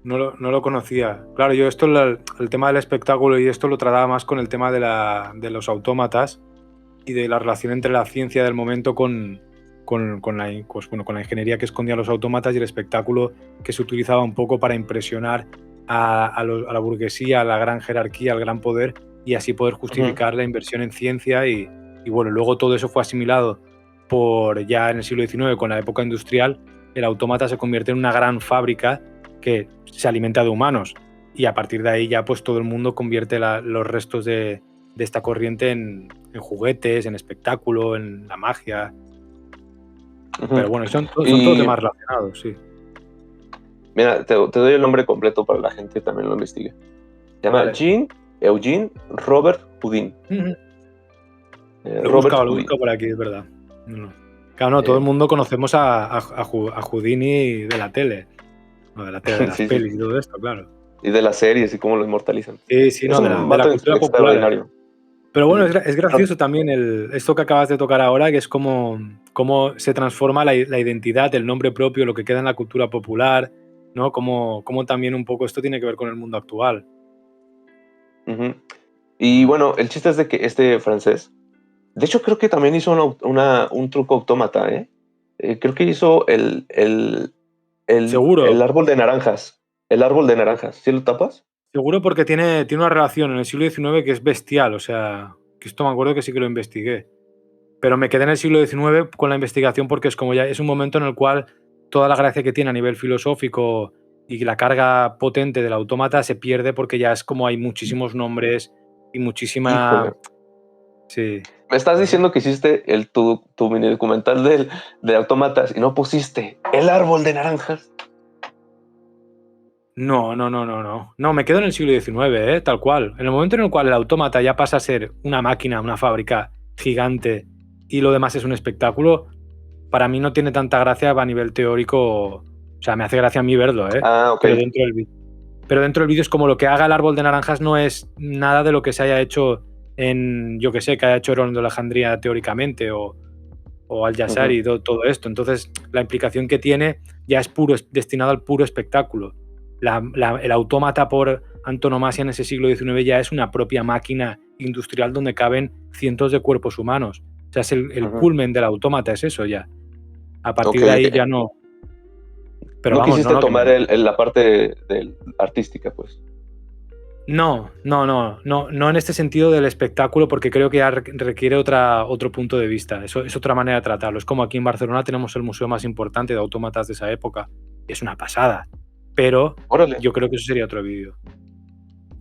lo conocía. Claro, yo el tema del espectáculo y esto lo trataba más con el tema de los autómatas y de la relación entre la ciencia del momento con la ingeniería que escondía los autómatas y el espectáculo que se utilizaba un poco para impresionar a la burguesía, a la gran jerarquía, al gran poder y así poder justificar la inversión en ciencia y bueno, luego todo eso fue asimilado ya en el siglo XIX con la época industrial. El autómata se convierte en una gran fábrica que se alimenta de humanos y a partir de ahí ya pues todo el mundo convierte los restos de esta corriente en juguetes, en espectáculo, en la magia. Pero bueno, son todos temas relacionados, sí. Mira, te doy el nombre completo para la gente que también lo investigue. Se llama Jean Eugene Robert Houdin. Lo he buscado por aquí, es verdad. Claro, todo el mundo conocemos a Houdini de la tele. No, de la tele, de las pelis y todo esto, claro. Y de las series y cómo lo inmortalizan. Sí, no, de la cultura popular. Pero bueno, es gracioso también esto que acabas de tocar ahora, que es cómo se transforma la identidad, el nombre propio, lo que queda en la cultura popular, ¿no? Cómo también un poco esto tiene que ver con el mundo actual. Y bueno, el chiste es de que este francés, de hecho creo que también hizo un truco autómata, ¿eh? Creo que hizo Seguro. El árbol de naranjas. ¿Sí lo tapas? Seguro, porque tiene una relación en el siglo XIX que es bestial, o sea, que esto me acuerdo que sí que lo investigué. Pero me quedé en el siglo XIX con la investigación porque es como ya es un momento en el cual toda la gracia que tiene a nivel filosófico y la carga potente del autómata se pierde porque ya es como hay muchísimos nombres y muchísima... Híjole. Sí. Me estás diciendo que hiciste tu mini documental de autómatas y no pusiste el árbol de naranjas. No, me quedo en el siglo XIX, tal cual. En el momento en el cual el autómata ya pasa a ser una máquina, una fábrica gigante y lo demás es un espectáculo, para mí no tiene tanta gracia a nivel teórico. O sea, me hace gracia a mí verlo, ¿eh? Ah, ok. Pero dentro del vídeo es como lo que haga el árbol de naranjas no es nada de lo que se haya hecho que haya hecho Herón de Alejandría teóricamente o Al-Yazar y todo esto. Entonces, la implicación que tiene ya es destinado al puro espectáculo. El autómata por antonomasia en ese siglo XIX ya es una propia máquina industrial donde caben cientos de cuerpos humanos. O sea, es el culmen del autómata, es eso ya. A partir Ok, de ahí ok. ya no. Pero No vamos, quisiste que tomar la parte artística, pues. no en este sentido del espectáculo, porque creo que ya requiere otro punto de vista. Eso es otra manera de tratarlo. Es como aquí en Barcelona tenemos el museo más importante de autómatas de esa época. Y es una pasada. Pero Órale. yo creo que eso sería otro vídeo.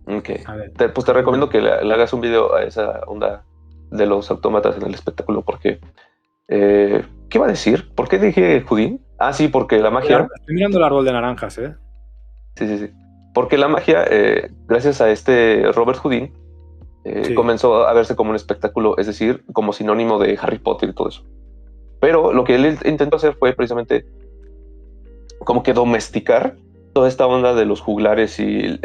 Ok. A ver. Pues te recomiendo que le hagas un video a esa onda de los autómatas en el espectáculo, porque... ¿qué iba a decir? ¿Por qué dije Houdin? Ah, sí, porque la magia... Estoy mirando el árbol de naranjas, ¿eh? Sí. Porque la magia, gracias a este Robert Houdin, Sí. comenzó a verse como un espectáculo, es decir, como sinónimo de Harry Potter y todo eso. Pero lo que él intentó hacer fue precisamente como que domesticar toda esta onda de los juglares y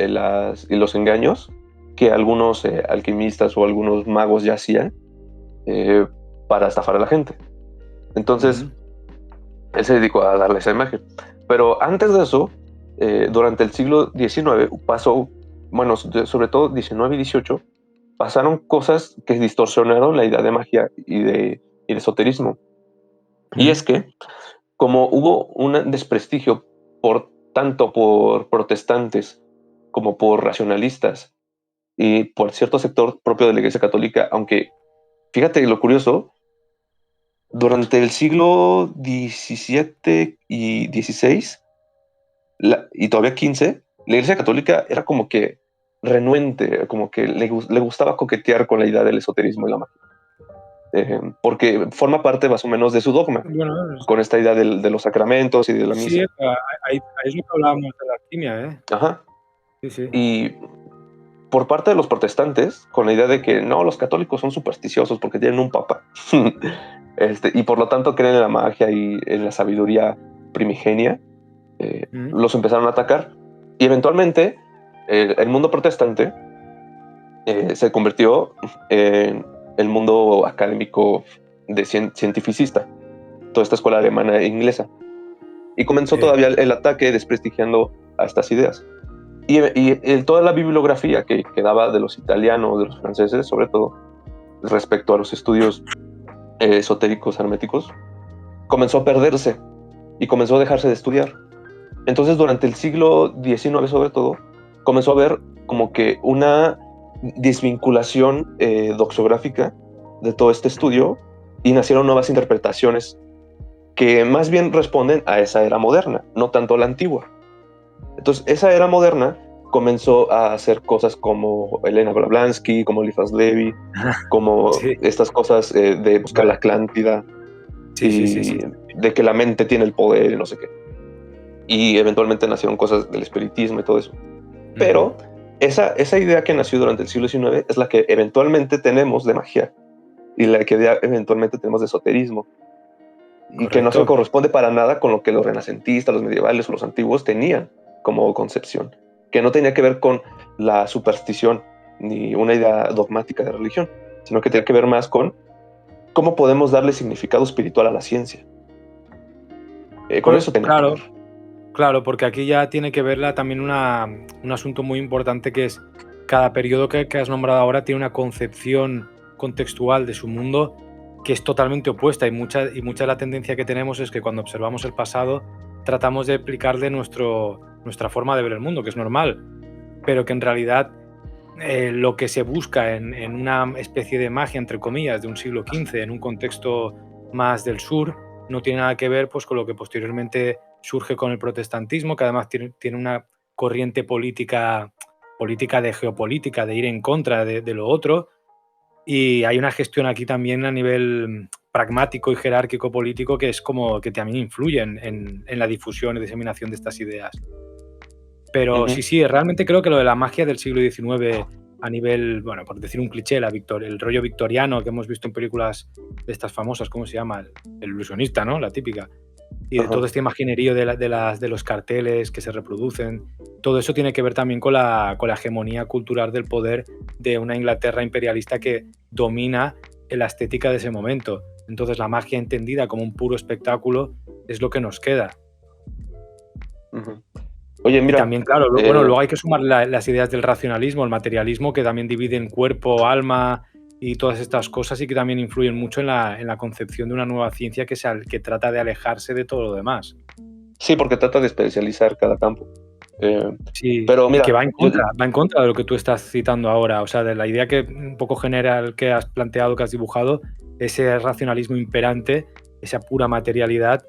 los engaños que algunos alquimistas o algunos magos ya hacían para estafar a la gente. Entonces, él se dedicó a darle esa imagen. Pero antes de eso, durante el siglo XIX pasó, bueno, sobre todo XIX y XVIII, pasaron cosas que distorsionaron la idea de magia y de esoterismo. Y es que, como hubo un desprestigio tanto por protestantes como por racionalistas y por cierto sector propio de la Iglesia Católica, aunque fíjate lo curioso, durante el siglo XVII y XVI y todavía XV, la Iglesia Católica era como que renuente, como que le gustaba coquetear con la idea del esoterismo y la magia. Porque forma parte más o menos de su dogma, Bueno, con esta idea de los sacramentos y de la misa. sí, ahí es lo que hablábamos de la alquimia, ¿eh? Ajá. Sí. Y por parte de los protestantes, con la idea de que no, los católicos son supersticiosos porque tienen un papa. Y por lo tanto creen en la magia y en la sabiduría primigenia, los empezaron a atacar. Y eventualmente el mundo protestante se convirtió en el mundo académico de cientificista, toda esta escuela alemana e inglesa. Y comenzó todavía el ataque desprestigiando a estas ideas. Y toda la bibliografía que daba de los italianos, de los franceses, sobre todo, respecto a los estudios esotéricos, herméticos, comenzó a perderse y comenzó a dejarse de estudiar. Entonces, durante el siglo XIX, sobre todo, comenzó a haber como que una desvinculación doxográfica de todo este estudio y nacieron nuevas interpretaciones que más bien responden a esa era moderna, no tanto a la antigua. Entonces, esa era moderna comenzó a hacer cosas como Elena Blavatsky, como Eliphas Levi, como estas cosas de buscar la Atlántida y de que la mente tiene el poder y no sé qué. Y eventualmente nacieron cosas del espiritismo y todo eso. Pero esa idea que nació durante el siglo XIX es la que eventualmente tenemos de magia y la que eventualmente tenemos de esoterismo. Correcto. Y que no se corresponde para nada con lo que los renacentistas, los medievales o los antiguos tenían como concepción, que no tenía que ver con la superstición ni una idea dogmática de religión, sino que tenía que ver más con cómo podemos darle significado espiritual a la ciencia. Con eso tenía que ver. Claro, porque aquí ya tiene que verla también un asunto muy importante, que es cada periodo que has nombrado ahora tiene una concepción contextual de su mundo que es totalmente opuesta, y mucha de la tendencia que tenemos es que cuando observamos el pasado tratamos de aplicarle nuestra forma de ver el mundo, que es normal, pero que en realidad lo que se busca en una especie de magia, entre comillas, de un siglo XV, en un contexto más del sur, no tiene nada que ver pues, con lo que posteriormente surge con el protestantismo, que además tiene una corriente política de geopolítica, de ir en contra de lo otro, y hay una gestión aquí también a nivel pragmático y jerárquico político que es como que también influye en la difusión y diseminación de estas ideas. Pero sí, realmente creo que lo de la magia del siglo XIX a nivel, bueno, por decir un cliché, el rollo victoriano que hemos visto en películas de estas famosas, ¿cómo se llama? El ilusionista, ¿no? La típica. Y de todo este imaginerío de los carteles que se reproducen, todo eso tiene que ver también con la hegemonía cultural del poder de una Inglaterra imperialista que domina la estética de ese momento. Entonces la magia entendida como un puro espectáculo es lo que nos queda. Oye, mira. Y también, claro, luego hay que sumar las ideas del racionalismo, el materialismo, que también dividen cuerpo, alma y todas estas cosas, y que también influyen mucho en la concepción de una nueva ciencia que trata de alejarse de todo lo demás. Sí, porque trata de especializar cada campo. Sí, Pero y mira, que va en contra de lo que tú estás citando ahora, o sea, de la idea que un poco general que has planteado, que has dibujado, ese racionalismo imperante, esa pura materialidad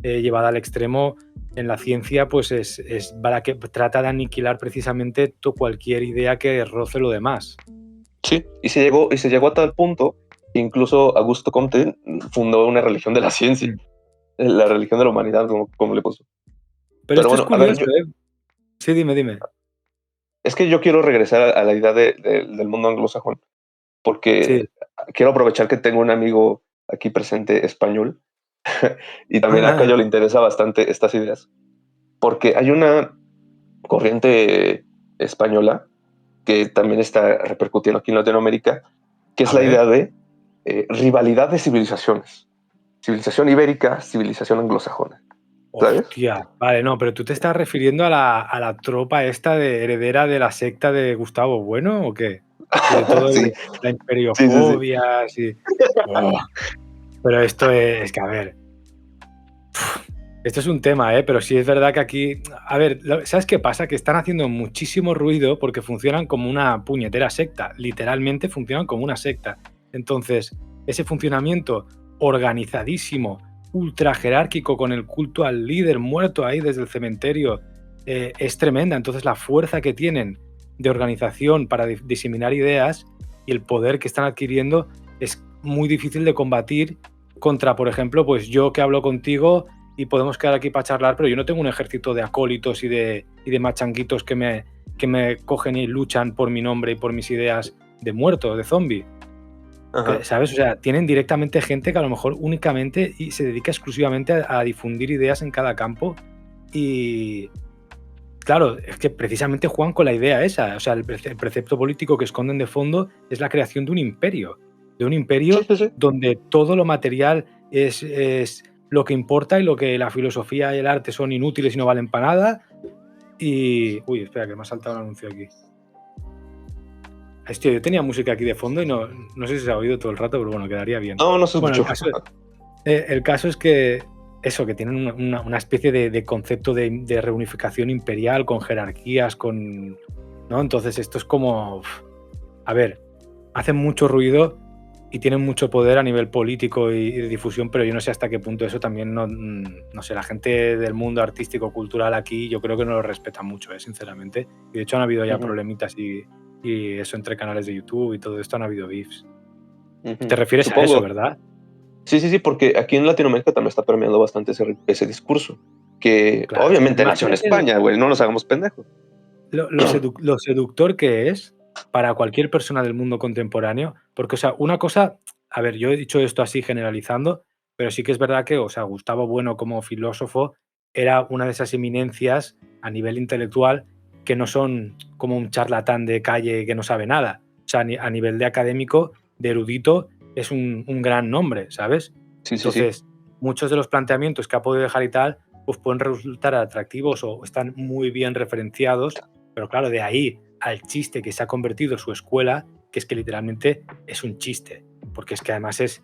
llevada al extremo en la ciencia, pues es para que trata de aniquilar precisamente cualquier idea que roce lo demás. sí, y se llegó a tal punto que incluso Augusto Comte fundó una religión de la ciencia, Mm. la religión de la humanidad, como le puso. Pero Pero esto es bueno, a ver, curioso, ¿eh? Sí, dime. es que yo quiero regresar a la idea del mundo anglosajón, Sí. porque quiero aprovechar que tengo un amigo aquí presente español y también a Cayo le interesa bastante estas ideas, porque hay una corriente española que también está repercutiendo aquí en Latinoamérica, que es A la ver. idea de rivalidad de civilizaciones. Civilización ibérica, civilización anglosajona. ¿Sabes? Hostia, vale, no, pero tú te estás refiriendo a la tropa esta de heredera de la secta de Gustavo Bueno, ¿o qué? Y de todo Sí, la sí. imperiofobia, sí. Oh, pero esto es que, a ver, esto es un tema, pero sí es verdad que aquí, a ver, ¿sabes qué pasa? Que están haciendo muchísimo ruido porque funcionan como una puñetera secta, literalmente funcionan como una secta. Entonces, ese funcionamiento organizadísimo, ultra jerárquico, con el culto al líder muerto ahí desde el cementerio, es tremenda. Entonces, la fuerza que tienen de organización para diseminar ideas y el poder que están adquiriendo es muy difícil de combatir contra, por ejemplo, pues yo que hablo contigo y podemos quedar aquí para charlar, pero yo no tengo un ejército de acólitos y de machanguitos que me cogen y luchan por mi nombre y por mis ideas de muerto, de zombie. Ajá. ¿Sabes? O sea, tienen directamente gente que a lo mejor únicamente y se dedica exclusivamente a difundir ideas en cada campo. Y claro, es que precisamente juegan con la idea esa. O sea, el precepto político que esconden de fondo es la creación de un imperio. De un Sí, imperio sí, sí. donde todo lo material es lo que importa y lo que la filosofía y el arte son inútiles y no valen para nada. Y. Uy, espera, que me ha saltado un anuncio aquí. Hostia, yo tenía música aquí de fondo y no sé si se ha oído todo el rato, pero bueno, quedaría bien. No se Bueno, escuchó. el caso es que eso, que tienen una especie de concepto de reunificación imperial con jerarquías, ¿no? Entonces esto es como, a ver, hacen mucho ruido y tienen mucho poder a nivel político y de difusión, pero yo no sé hasta qué punto eso también no sé, la gente del mundo artístico cultural aquí yo creo que no lo respeta mucho, sinceramente. Y de hecho han habido ya problemitas y eso entre canales de YouTube y todo esto han habido beefs. Te refieres a eso, Supongo. ¿verdad? Sí, porque aquí en Latinoamérica también está permeando bastante ese discurso, que Claro, obviamente más nació en España, güey, no nos hagamos pendejos. lo seductor que es para cualquier persona del mundo contemporáneo, porque, o sea, una cosa, a ver, yo he dicho esto así generalizando, pero sí que es verdad que, o sea, Gustavo Bueno como filósofo era una de esas eminencias a nivel intelectual que no son como un charlatán de calle que no sabe nada. O sea, a nivel de académico, de erudito, es un gran nombre, ¿sabes? Sí. Entonces, muchos de los planteamientos que ha podido dejar y tal, pues pueden resultar atractivos o están muy bien referenciados, pero claro, de ahí al chiste que se ha convertido su escuela, que es que literalmente es un chiste, porque es que además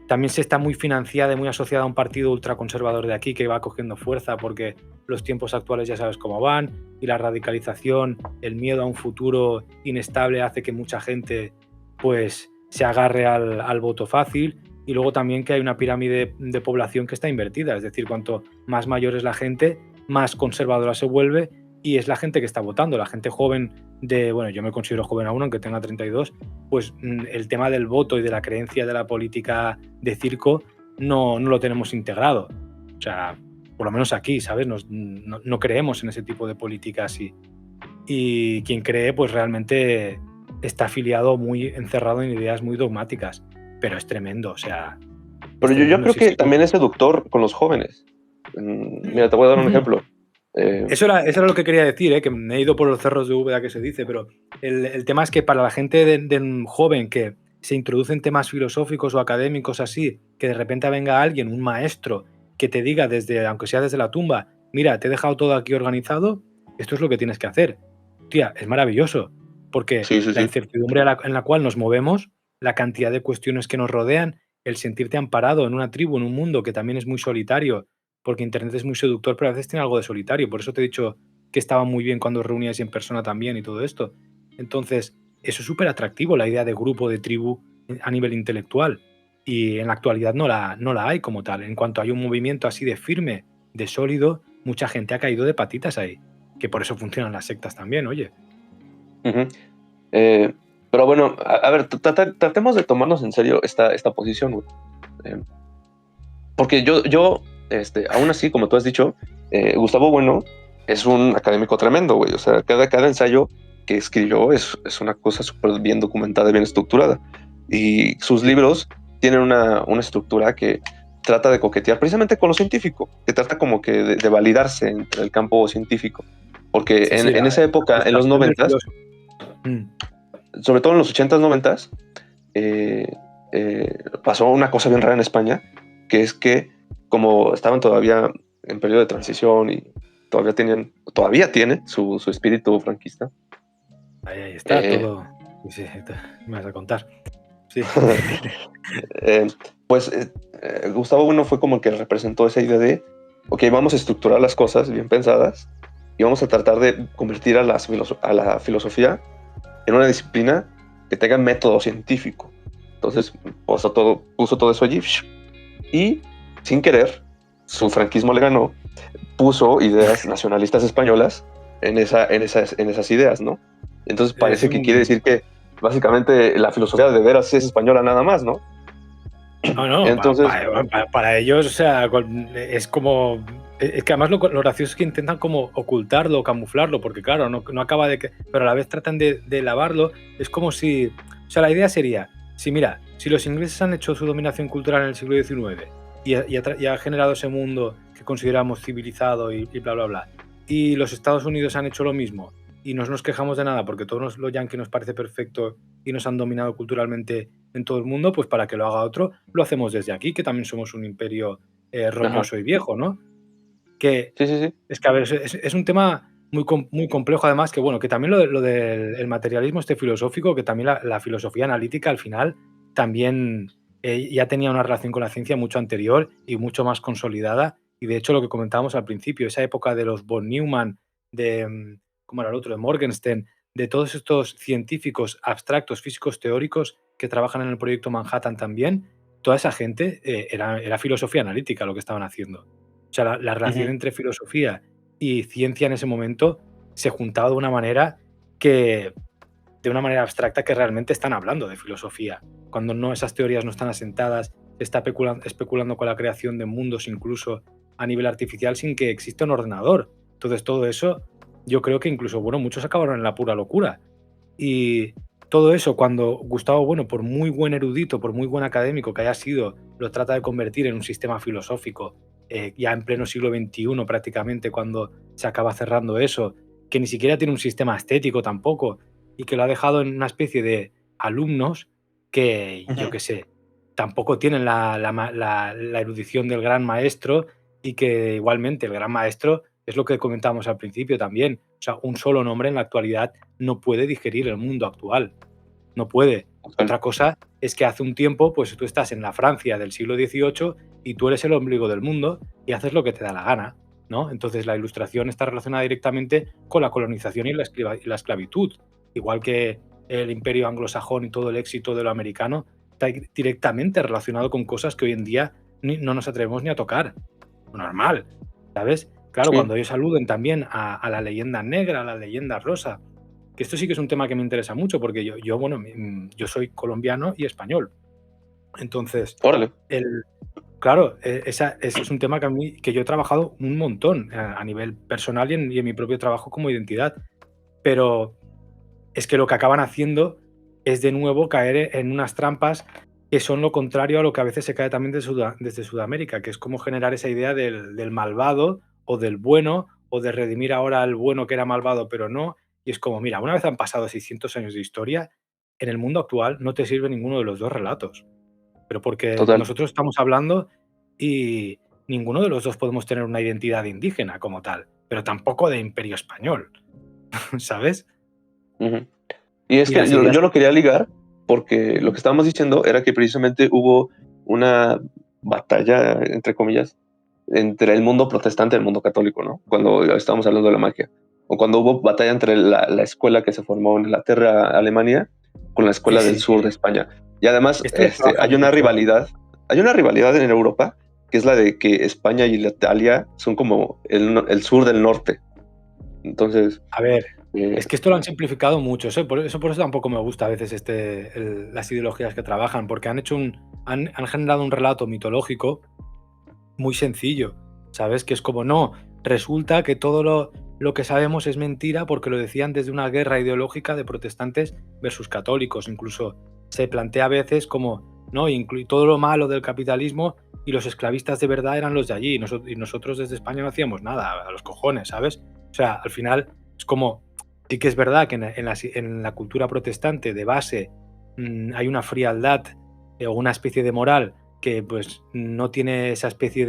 también se está muy financiada y muy asociada a un partido ultraconservador de aquí que va cogiendo fuerza porque los tiempos actuales ya sabes cómo van y la radicalización, el miedo a un futuro inestable hace que mucha gente pues se agarre al voto fácil, y luego también que hay una pirámide de población que está invertida, es decir, cuanto más mayor es la gente, más conservadora se vuelve, y es la gente que está votando, la gente joven bueno, yo me considero joven aún, aunque tenga 32, pues el tema del voto y de la creencia de la política de circo no lo tenemos integrado. O sea, por lo menos aquí, ¿sabes? No creemos en ese tipo de política así. Y quien cree, pues realmente está afiliado muy encerrado en ideas muy dogmáticas, pero es tremendo, o sea, Pero es yo tremendo, creo sí, que sí. también es seductor con los jóvenes. Mira, te voy a dar un ejemplo. Eso era lo que quería decir, que me he ido por los cerros de Úbeda que se dice, pero el tema es que para la gente de joven que se introduce en temas filosóficos o académicos así, que de repente venga alguien, un maestro, que te diga aunque sea desde la tumba, mira, te he dejado todo aquí organizado, esto es lo que tienes que hacer. Tía, es maravilloso. porque Sí, sí, la sí. incertidumbre en la cual nos movemos, la cantidad de cuestiones que nos rodean, el sentirte amparado en una tribu, en un mundo que también es muy solitario, porque Internet es muy seductor, pero a veces tiene algo de solitario. Por eso te he dicho que estaba muy bien cuando os reuníais en persona también y todo esto. Entonces, eso es súper atractivo, la idea de grupo, de tribu a nivel intelectual. Y en la actualidad no la hay como tal. En cuanto hay un movimiento así de firme, de sólido, mucha gente ha caído de patitas ahí. Que por eso funcionan las sectas también, oye. Ujú. Eh, pero bueno, a ver, tratemos de tomarnos en serio esta posición, güey. Eh, porque aún así, como tú has dicho, Gustavo Bueno es un académico tremendo, güey. O sea, cada ensayo que escribió es una cosa súper bien documentada y bien estructurada. Y sus libros tienen una estructura que trata de coquetear precisamente con lo científico, que trata como que de validarse entre el campo científico. Porque Sí, sí, en esa la época, en los frustración del 90s, filósofo. Mm. sobre todo en los 80s, 90s, eh, pasó una cosa bien rara en España, que es que como estaban todavía en periodo de transición y todavía tiene su espíritu franquista. Ahí está eh, todo. Sí, sí, me vas a contar. Sí. eh, pues Gustavo Bueno fue como el que representó esa idea de, ok, vamos a estructurar las cosas bien pensadas y vamos a tratar de convertir a la filosofía en una disciplina que tenga método científico. Entonces puso todo eso allí y sin querer su franquismo le ganó, puso ideas nacionalistas españolas en esas ideas, ¿no? Entonces Es parece que quiere decir que básicamente la filosofía de veras es española nada más, ¿no? No, no, Entonces, para ellos, o sea, es como. Es que además lo gracioso es que intentan como ocultarlo, camuflarlo, porque claro, no acaba de que. Pero a la vez tratan de lavarlo. Es como si. O sea, la idea sería: si mira, si los ingleses han hecho su dominación cultural en el siglo XIX y ha generado ese mundo que consideramos civilizado y bla, bla, bla, y los Estados Unidos han hecho lo mismo y no nos quejamos de nada porque todo lo yanqui nos parece perfecto y nos han dominado culturalmente en todo el mundo, pues para que lo haga otro, lo hacemos desde aquí, que también somos un imperio ajá, roñoso y viejo, ¿no? Que sí, sí, sí. es que, a ver, es un tema muy complejo, además, que bueno, que también lo del el materialismo este filosófico, que también la filosofía analítica al final también ya tenía una relación con la ciencia mucho anterior y mucho más consolidada. Y de hecho, lo que comentábamos al principio, esa época de los von Neumann, de, ¿cómo era el otro? De Morgenstern, de todos estos científicos abstractos, físicos teóricos que trabajan en el proyecto Manhattan también, toda esa gente era filosofía analítica lo que estaban haciendo. O sea, la relación Ujú. entre filosofía y ciencia en ese momento se juntaba de una manera abstracta que realmente están hablando de filosofía. Cuando no, esas teorías no están asentadas, se está especulando con la creación de mundos incluso a nivel artificial sin que exista un ordenador. Entonces todo eso, yo creo que incluso, bueno, muchos acabaron en la pura locura. Y todo eso, cuando Gustavo Bueno, por muy buen erudito, por muy buen académico que haya sido, lo trata de convertir en un sistema filosófico, ya en pleno siglo XXI prácticamente, cuando se acaba cerrando eso, que ni siquiera tiene un sistema estético tampoco, y que lo ha dejado en una especie de alumnos que, yo Ujú. qué sé, tampoco tienen la erudición del gran maestro y que igualmente el gran maestro es lo que comentábamos al principio también. O sea, un solo nombre en la actualidad no puede digerir el mundo actual. No puede. Total. Otra cosa es que hace un tiempo, pues tú estás en la Francia del siglo XVIII y tú eres el ombligo del mundo y haces lo que te da la gana, ¿no? Entonces la ilustración está relacionada directamente con la colonización y la esclavitud. Igual que el imperio anglosajón y todo el éxito de lo americano está directamente relacionado con cosas que hoy en día no nos atrevemos ni a tocar. Normal, ¿sabes? Claro, Sí. cuando ellos aluden también a la leyenda negra, a la leyenda rosa, que esto sí que es un tema que me interesa mucho porque bueno, yo soy colombiano y español. Entonces, Órale. el, claro, ese es un tema que yo he trabajado un montón a nivel personal y en mi propio trabajo como identidad. Pero es que lo que acaban haciendo es de nuevo caer en unas trampas que son lo contrario a lo que a veces se cae también desde Sudamérica, que es como generar esa idea del malvado o del bueno, o de redimir ahora al bueno que era malvado, pero no. Y es como, mira, una vez han pasado 600 años de historia, en el mundo actual no te sirve ninguno de los dos relatos. Pero porque Total. nosotros estamos hablando y ninguno de los dos podemos tener una identidad indígena como tal, pero tampoco de imperio español, ¿sabes? Ujú. Y es Y que las yo ideas. lo quería ligar porque lo que estábamos diciendo era que precisamente hubo una batalla, entre comillas, entre el mundo protestante y el mundo católico, ¿no? Cuando estábamos hablando de la magia. O cuando hubo batalla entre la escuela que se formó en Inglaterra, Alemania, con la Sí, escuela del sí, sur de sí. España. Y además Esto lo trabajan mucho. hay una rivalidad en Europa, que es la de que España y Italia son como el sur del norte. Entonces, A ver, eh, es que esto lo han simplificado mucho. Por eso tampoco me gusta a veces las ideologías que trabajan, porque han generado un relato mitológico muy sencillo, ¿sabes? Que es como, no, resulta que todo lo que sabemos es mentira porque lo decían desde una guerra ideológica de protestantes versus católicos. Incluso se plantea a veces como, no, todo lo malo del capitalismo y los esclavistas de verdad eran los de allí y nosotros desde España no hacíamos nada, a los cojones, ¿sabes? O sea, al final es como, sí que es verdad que en la cultura protestante de base hay una frialdad o una especie de moral que pues no tiene esa especie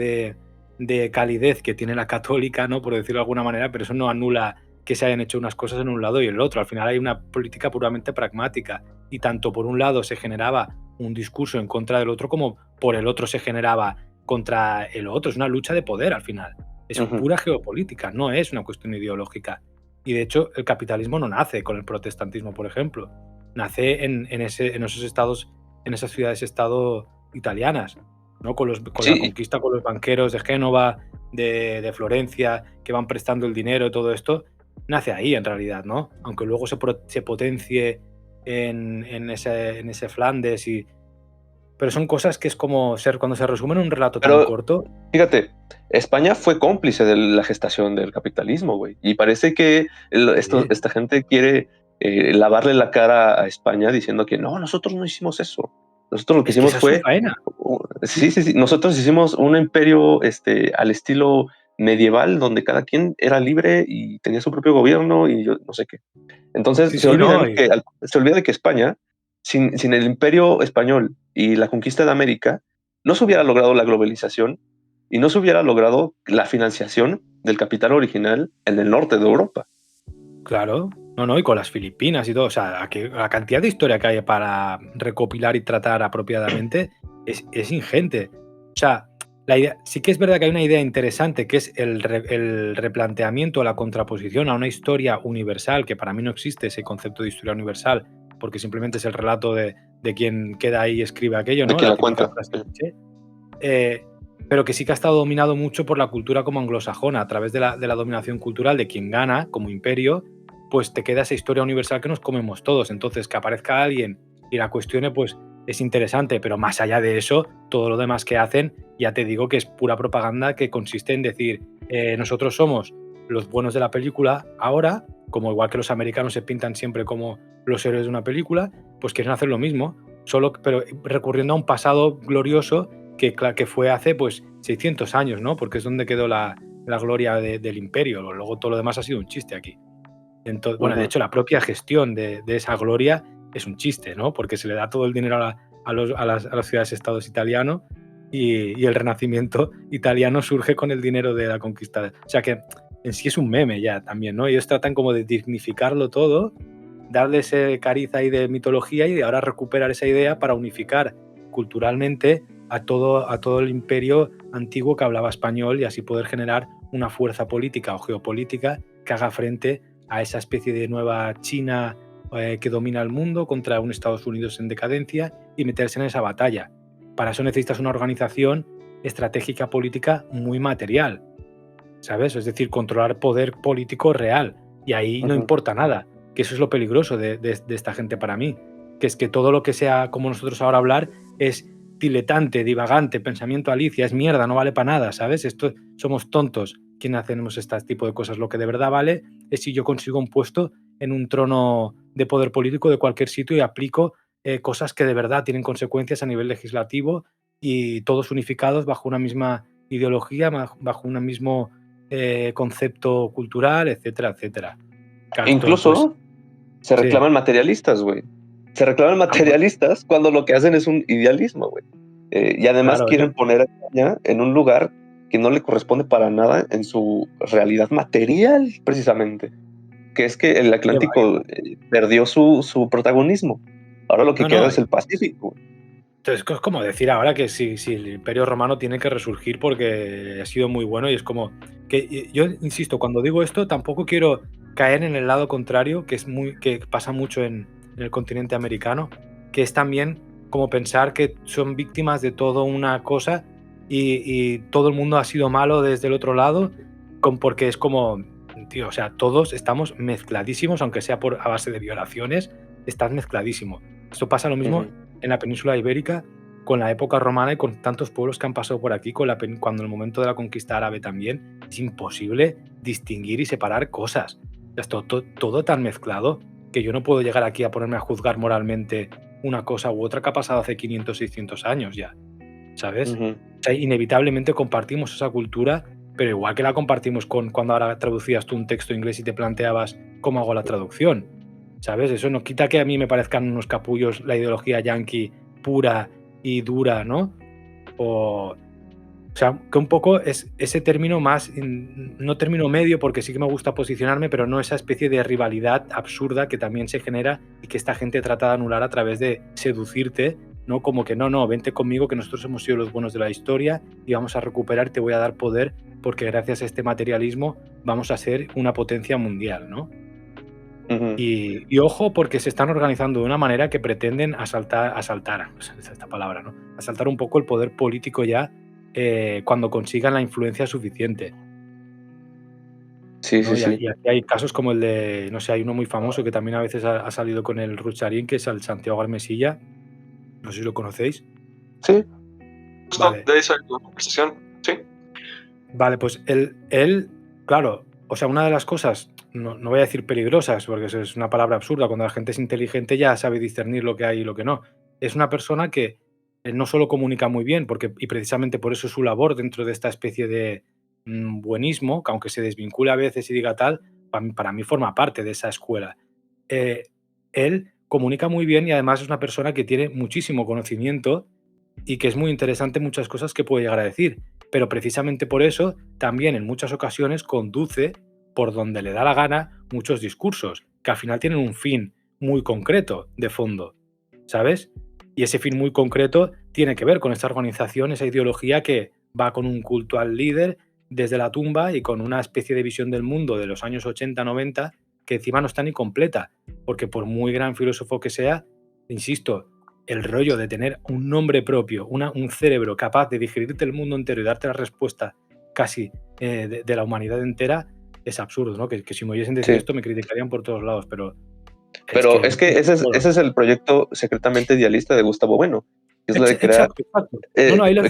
de calidez que tiene la católica, ¿no? Por decirlo de alguna manera, pero eso no anula que se hayan hecho unas cosas en un lado y en el otro. Al final hay una política puramente pragmática y tanto por un lado se generaba un discurso en contra del otro como por el otro se generaba contra el otro. Es una lucha de poder al final. Es ujú. pura geopolítica, no es una cuestión ideológica. Y de hecho el capitalismo no nace con el protestantismo, por ejemplo. Nace en esos estados, en esas ciudades-estado italianas, ¿no? Con la Sí, conquista, con los banqueros de Génova, de Florencia, que van prestando el dinero y todo esto, nace ahí en realidad, ¿no? Aunque luego se potencie en ese Flandes pero son cosas que es como cuando se resumen en un relato tan pero corto. fíjate, España fue cómplice de la gestación del capitalismo, güey. Y parece que Sí, esta gente quiere lavarle la cara a España diciendo que no, nosotros no hicimos eso. Nosotros lo que es que hicimos esa es su fue, faena. sí, sí, sí, nosotros hicimos un imperio al estilo medieval donde cada quien era libre y tenía su propio gobierno y yo no sé qué. Entonces Sí, sí, no. se olvida que España, sin el imperio español y la conquista de América, no se hubiera logrado la globalización y no se hubiera logrado la financiación del capital original en el norte de Europa. Claro, no, no, y con las Filipinas y todo, o sea, la cantidad de historia que hay para recopilar y tratar apropiadamente es ingente. O sea, sí que es verdad que hay una idea interesante que es el replanteamiento, la contraposición a una historia universal, que para mí no existe ese concepto de historia universal, porque simplemente es el relato de quien queda ahí y escribe aquello, De ¿no? quien La la típica cuenta. frase cliché. Eh, pero que sí que ha estado dominado mucho por la cultura como anglosajona, a través de la dominación cultural de quien gana como imperio, pues te queda esa historia universal que nos comemos todos. Entonces, que aparezca alguien y la cuestione, pues es interesante, pero más allá de eso, todo lo demás que hacen, ya te digo que es pura propaganda que consiste en decir, nosotros somos los buenos de la película ahora, como igual que los americanos se pintan siempre como los héroes de una película, pues quieren hacer lo mismo, pero recurriendo a un pasado glorioso que fue hace pues 600 años, ¿no? Porque es donde quedó la gloria del imperio. Luego todo lo demás ha sido un chiste aquí. Entonces, bueno, de Ujú. hecho, la propia gestión de esa gloria es un chiste, ¿no? Porque se le da todo el dinero a las ciudades-estados italianos y el renacimiento italiano surge con el dinero de la conquista. O sea que en sí es un meme ya también, ¿no? Ellos tratan como de dignificarlo todo, darle ese cariz ahí de mitología y de ahora recuperar esa idea para unificar culturalmente a todo el imperio antiguo que hablaba español y así poder generar una fuerza política o geopolítica que haga frente a esa especie de nueva China que domina el mundo contra un Estados Unidos en decadencia y meterse en esa batalla. Para eso necesitas una organización estratégica política muy material, ¿sabes? Es decir, controlar poder político real. Y ahí no Ujú. importa nada, que eso es lo peligroso de esta gente para mí, que es que todo lo que sea como nosotros ahora hablar es diletante, divagante, pensamiento Alicia, es mierda, no vale para nada, ¿sabes? Esto somos tontos quienes hacemos este tipo de cosas. Lo que de verdad vale es si yo consigo un puesto en un trono de poder político de cualquier sitio y aplico cosas que de verdad tienen consecuencias a nivel legislativo y todos unificados bajo una misma ideología, bajo un mismo concepto cultural, etcétera, etcétera. E Claro, esto, pues, incluso se sí. reclaman materialistas, güey. Se reclaman Ah, bueno, materialistas cuando lo que hacen es un idealismo, güey. Y además claro, quieren poner a España en un lugar que no le corresponde para nada en su realidad material, precisamente. que es que el Atlántico perdió su protagonismo. Ahora lo que queda es el Pacífico. Entonces es como decir ahora que si el Imperio Romano tiene que resurgir porque ha sido muy bueno, y es como que yo insisto, cuando digo esto tampoco quiero caer en el lado contrario, que pasa mucho en el continente americano, que es también como pensar que son víctimas de toda una cosa y todo el mundo ha sido malo desde el otro lado, porque es como, tío, o sea, todos estamos mezcladísimos, aunque sea a base de violaciones, estás mezcladísimo. Esto pasa lo mismo en la península ibérica, con la época romana y con tantos pueblos que han pasado por aquí, cuando en el momento de la conquista árabe también, es imposible distinguir y separar cosas. Es todo tan mezclado que yo no puedo llegar aquí a ponerme a juzgar moralmente una cosa u otra que ha pasado hace 500, 600 años ya, ¿sabes? O sea, inevitablemente compartimos esa cultura, pero igual que la compartimos cuando ahora traducías tú un texto inglés y te planteabas cómo hago la traducción, ¿sabes? Eso no quita que a mí me parezcan unos capullos la ideología yanqui pura y dura, ¿no? O sea, que un poco es ese término más, no término medio, porque sí que me gusta posicionarme, pero no esa especie de rivalidad absurda que también se genera y que esta gente trata de anular a través de seducirte, ¿no? Como que no, vente conmigo, que nosotros hemos sido los buenos de la historia y vamos a recuperar, te voy a dar poder, porque gracias a este materialismo vamos a ser una potencia mundial, ¿no? Y ojo, porque se están organizando de una manera que pretenden asaltar esta palabra, ¿no? Asaltar un poco el poder político ya cuando consigan la influencia suficiente. Sí, ¿no? sí, Y aquí hay casos como el de, no sé, hay uno muy famoso que también a veces ha salido con el Rucharín, que es el Santiago Armesilla. No sé si lo conocéis. Sí. Vale. De esa conversación, sí. Vale, pues él, claro, o sea, una de las cosas, no voy a decir peligrosas, porque eso es una palabra absurda, cuando la gente es inteligente ya sabe discernir lo que hay y lo que no. Es una persona que no solo comunica muy bien, y precisamente por eso su labor dentro de esta especie de buenismo, que aunque se desvincule a veces y diga tal, para mí forma parte de esa escuela. Él comunica muy bien y además es una persona que tiene muchísimo conocimiento y que es muy interesante muchas cosas que puede llegar a decir, pero precisamente por eso también en muchas ocasiones conduce por donde le da la gana muchos discursos, que al final tienen un fin muy concreto de fondo, ¿sabes? Y ese fin muy concreto tiene que ver con esta organización, esa ideología que va con un culto al líder desde la tumba y con una especie de visión del mundo de los años 80-90 que encima no está ni completa, porque por muy gran filósofo que sea, insisto, el rollo de tener un nombre propio, un cerebro capaz de digerirte el mundo entero y darte la respuesta casi de la humanidad entera, es absurdo, ¿no? Que si me oyesen decir esto me criticarían por todos lados, pero es que ese es el proyecto secretamente idealista de Gustavo Bueno, que es lo de crear,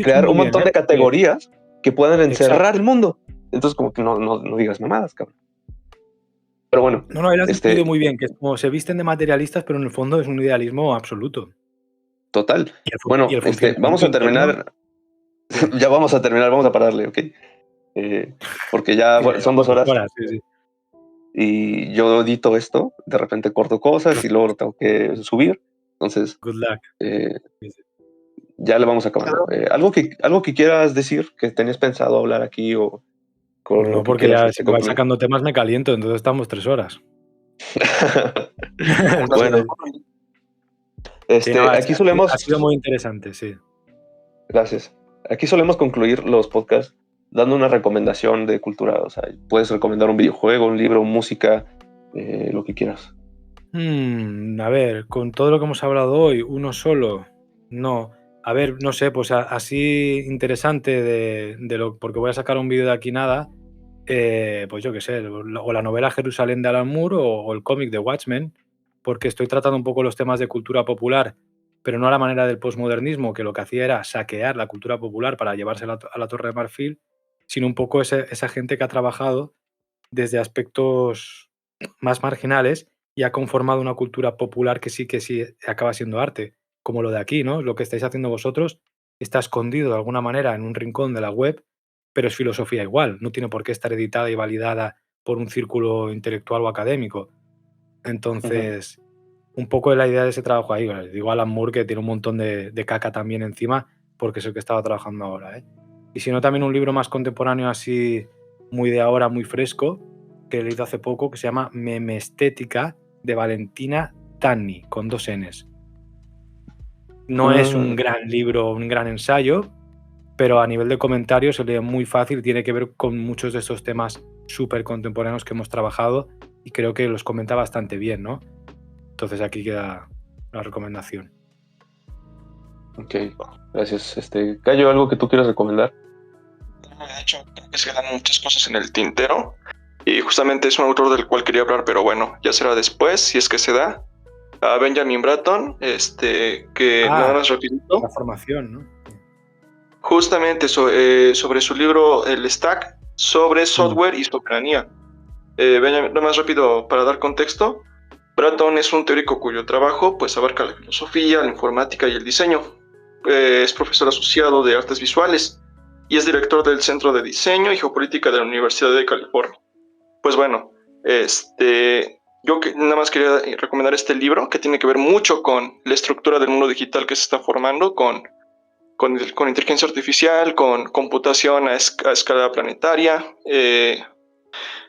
crear un montón de categorías que puedan encerrar el mundo. Entonces, como que no digas mamadas, cabrón. Pero bueno. No, él ha definido muy bien, que es como se visten de materialistas, pero en el fondo es un idealismo absoluto. Total. Bueno, vamos a terminar. Ya vamos a terminar, vamos a pararle, ¿ok? Porque ya son 2 horas. Sí. Y yo edito esto, de repente corto cosas y luego lo tengo que subir. Entonces, good luck. Ya le vamos acabando. ¿Algo que quieras decir, que tenías pensado hablar aquí o con no, porque ya si vas sacando temas me caliento, entonces estamos 3 horas. Bueno. Aquí solemos... Ha sido muy interesante, sí. Gracias. Aquí solemos concluir los podcasts dando una recomendación de cultura. O sea, puedes recomendar un videojuego, un libro, música, lo que quieras. A ver, con todo lo que hemos hablado hoy, uno solo, no. A ver, no sé, pues así interesante porque voy a sacar un vídeo de aquí nada, pues yo qué sé, o la novela Jerusalén de Alan Moore o el cómic de Watchmen, porque estoy tratando un poco los temas de cultura popular, pero no a la manera del posmodernismo, que lo que hacía era saquear la cultura popular para llevársela a la Torre de Marfil, sino un poco esa gente que ha trabajado desde aspectos más marginales y ha conformado una cultura popular que sí acaba siendo arte, como lo de aquí, ¿no? Lo que estáis haciendo vosotros está escondido de alguna manera en un rincón de la web, pero es filosofía igual, no tiene por qué estar editada y validada por un círculo intelectual o académico. Entonces, un poco de la idea de ese trabajo ahí, digo Alan Moore, que tiene un montón de caca también encima, porque es el que estaba trabajando ahora, ¿eh? Y si no, también un libro más contemporáneo así, muy de ahora, muy fresco, que he leído hace poco que se llama Memestética de Valentina Tanni, con 2 Ns. No es un gran libro, un gran ensayo, pero a nivel de comentarios se lee muy fácil y tiene que ver con muchos de esos temas súper contemporáneos que hemos trabajado y creo que los comenta bastante bien, ¿no? Entonces aquí queda la recomendación. Ok, gracias. Cayo, ¿algo que tú quieras recomendar? De hecho, creo que se quedan muchas cosas en el tintero y justamente es un autor del cual quería hablar, pero bueno, ya será después, si es que se da. A Benjamin Bratton, que nada más rapidito. La formación, ¿no? Justamente sobre su libro El Stack, sobre software y soberanía. Nada más rápido para dar contexto. Bratton es un teórico cuyo trabajo pues abarca la filosofía, la informática y el diseño. Es profesor asociado de artes visuales y es director del Centro de Diseño y Geopolítica de la Universidad de California. Pues bueno, yo nada más quería recomendar este libro que tiene que ver mucho con la estructura del mundo digital que se está formando, con inteligencia artificial, con computación a escala planetaria. El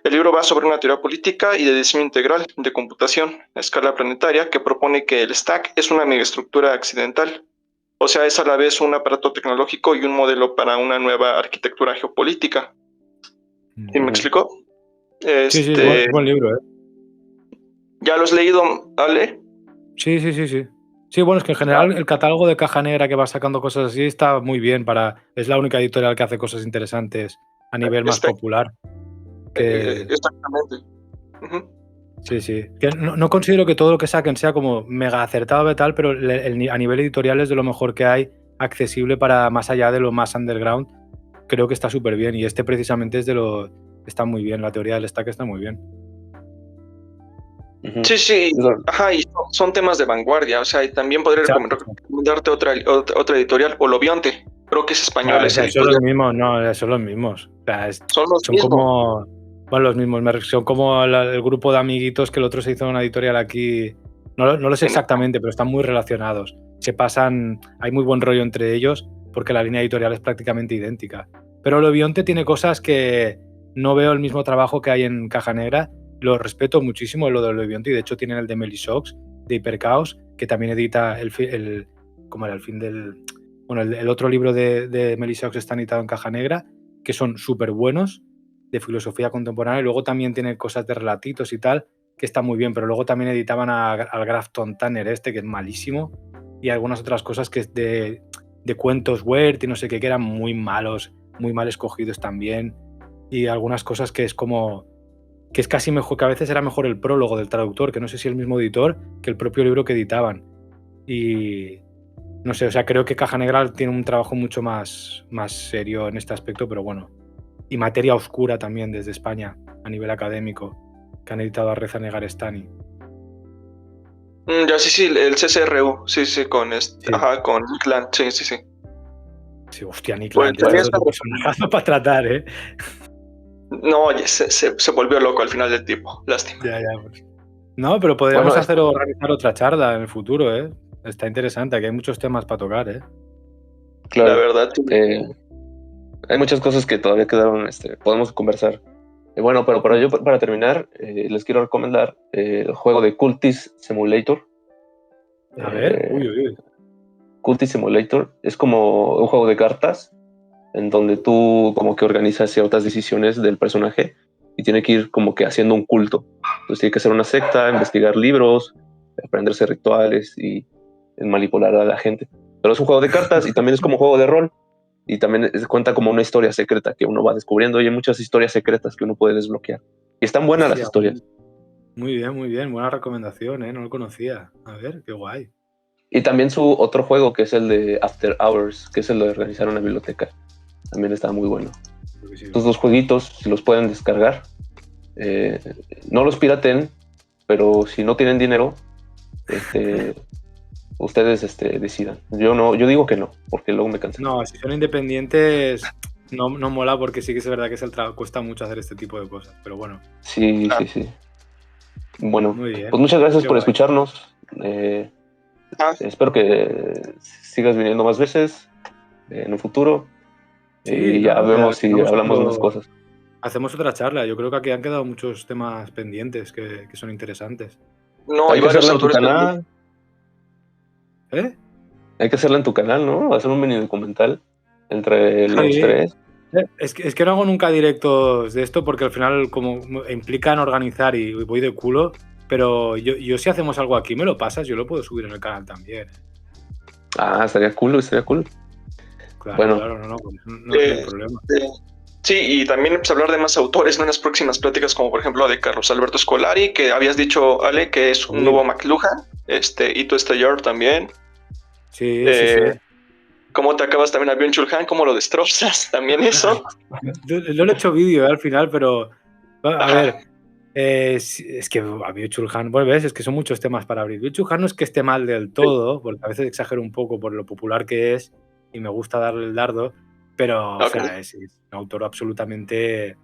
libro va sobre una teoría política y de diseño integral de computación a escala planetaria que propone que el stack es una megaestructura accidental. O sea, es a la vez un aparato tecnológico y un modelo para una nueva arquitectura geopolítica. ¿Sí me explico? Sí, es buen libro, ¿eh? ¿Ya lo has leído, Ale? Sí. Sí, bueno, es que en general el catálogo de Caja Negra que va sacando cosas así está muy bien es la única editorial que hace cosas interesantes a nivel más popular. Exactamente. Sí. Que no considero que todo lo que saquen sea como mega acertado de tal, pero a nivel editorial es de lo mejor que hay, accesible para más allá de lo más underground. Creo que está súper bien y precisamente está muy bien, la teoría del stack está muy bien. Sí. Ajá, y son temas de vanguardia, o sea, y también podría recomendarte otra editorial, Olobionte, creo que es español. Son los mismos, no, son los mismos. O sea, son mismos. Como, bueno, los mismos, son como el grupo de amiguitos que el otro se hizo una editorial aquí, no lo sé exactamente, pero están muy relacionados. Se pasan, hay muy buen rollo entre ellos porque la línea editorial es prácticamente idéntica. Pero Olobionte tiene cosas que no veo el mismo trabajo que hay en Caja Negra. Lo respeto muchísimo lo de Olobionte y de hecho tienen el de Melisaux, de Hipercaos, que también edita el otro libro de Melisaux está editado en Caja Negra, que son súper buenos, de filosofía contemporánea, y luego también tiene cosas de relatitos y tal, que está muy bien, pero luego también editaban al Grafton Tanner que es malísimo, y algunas otras cosas que es de cuentos Wert y no sé qué, que eran muy malos, muy mal escogidos también, y algunas cosas que es como que es casi mejor, que a veces era mejor el prólogo del traductor, que no sé si el mismo editor, que el propio libro que editaban. Y no sé, o sea, creo que Caja Negra tiene un trabajo mucho más serio en este aspecto, pero bueno. Y Materia Oscura también desde España, a nivel académico, que han editado a Reza Negarestani. Ya, sí, el CCRU, sí, con con Nick Land, sí. Sí, hostia, Nick Land, este es otro personaje para tratar, ¿eh? No, oye, se volvió loco al final del tipo, lástima. Ya, pues. No, pero podríamos organizar otra charla en el futuro, ¿eh? Está interesante, aquí hay muchos temas para tocar, ¿eh? Claro. La verdad. Hay muchas cosas que todavía quedaron, podemos conversar. Bueno, pero para terminar, les quiero recomendar el juego de Cultist Simulator. A ver, uy. Cultist Simulator es como un juego de cartas en donde tú como que organizas ciertas decisiones del personaje y tiene que ir como que haciendo un culto. Entonces tiene que hacer una secta, investigar libros, aprenderse rituales y manipular a la gente. Pero es un juego de cartas y también es como un juego de rol. Y también cuenta como una historia secreta que uno va descubriendo y hay muchas historias secretas que uno puede desbloquear. Y están buenas las historias. Muy bien. Buena recomendación, ¿eh? No lo conocía. A ver, qué guay. Y también su otro juego, que es el de After Hours, que es el de organizar una biblioteca. También está muy bueno. Sí. Estos dos jueguitos, si los pueden descargar, no los piraten, pero si no tienen dinero, ustedes decidan. Yo digo que no, porque luego me cansan. No, si son independientes no mola porque sí que es verdad que cuesta mucho hacer este tipo de cosas, pero bueno. Sí. Bueno, pues muchas gracias por escucharnos. Espero que sigas viniendo más veces en un futuro. Sí, y ya vemos si hablamos de más cosas. Hacemos otra charla. Yo creo que aquí han quedado muchos temas pendientes que son interesantes. No, Hay hay que varios hacerla en tu autores. canal. ¿Eh? Hay que hacerla en tu canal, ¿no? Hacer un mini documental entre los Sí. tres. Es que no hago nunca directos de esto porque al final como implican organizar y voy de culo, pero yo si hacemos algo aquí me lo pasas, yo lo puedo subir en el canal también. Ah, estaría cool. Claro, Bueno. claro, no hay problema. Sí, y también pues, hablar de más autores, ¿no? En las próximas pláticas, como por ejemplo de Carlos Alberto Scolari, que habías dicho, Ale, que es un Sí. nuevo McLuhan, Ito Stallar también. Sí. ¿Cómo te acabas también a Byung-Chul Han? ¿Cómo lo destrozas? También eso. No le he hecho vídeo al final, pero a Ajá. ver, es que a Byung-Chul Han, bueno, ves, es que son muchos temas para abrir. Byung-Chul Han no es que esté mal del todo, porque a veces exagero un poco por lo popular que es y me gusta darle el dardo, pero o sea, es un autor absolutamente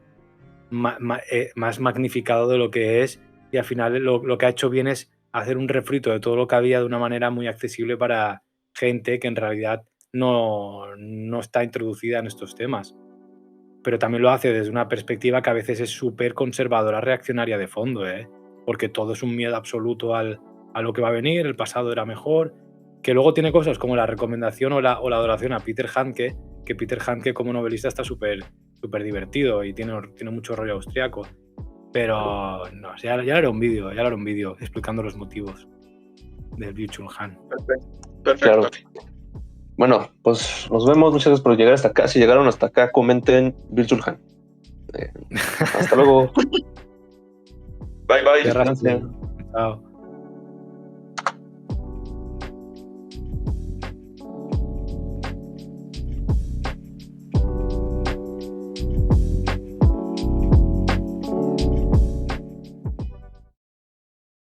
más magnificado de lo que es, y al final lo que ha hecho bien es hacer un refrito de todo lo que había de una manera muy accesible para gente que en realidad no está introducida en estos temas. Pero también lo hace desde una perspectiva que a veces es súper conservadora, reaccionaria de fondo, porque todo es un miedo absoluto a lo que va a venir, el pasado era mejor, que luego tiene cosas como la recomendación o la adoración a Peter Handke, que Peter Handke como novelista está súper divertido y tiene mucho rollo austriaco, pero no, ya haré un vídeo explicando los motivos del Byung-Chul Han. Perfecto. Claro. Bueno, pues nos vemos. Muchas gracias por llegar hasta acá. Si llegaron hasta acá, comenten Byung-Chul Han. Hasta luego. Bye. Gracias. Chao.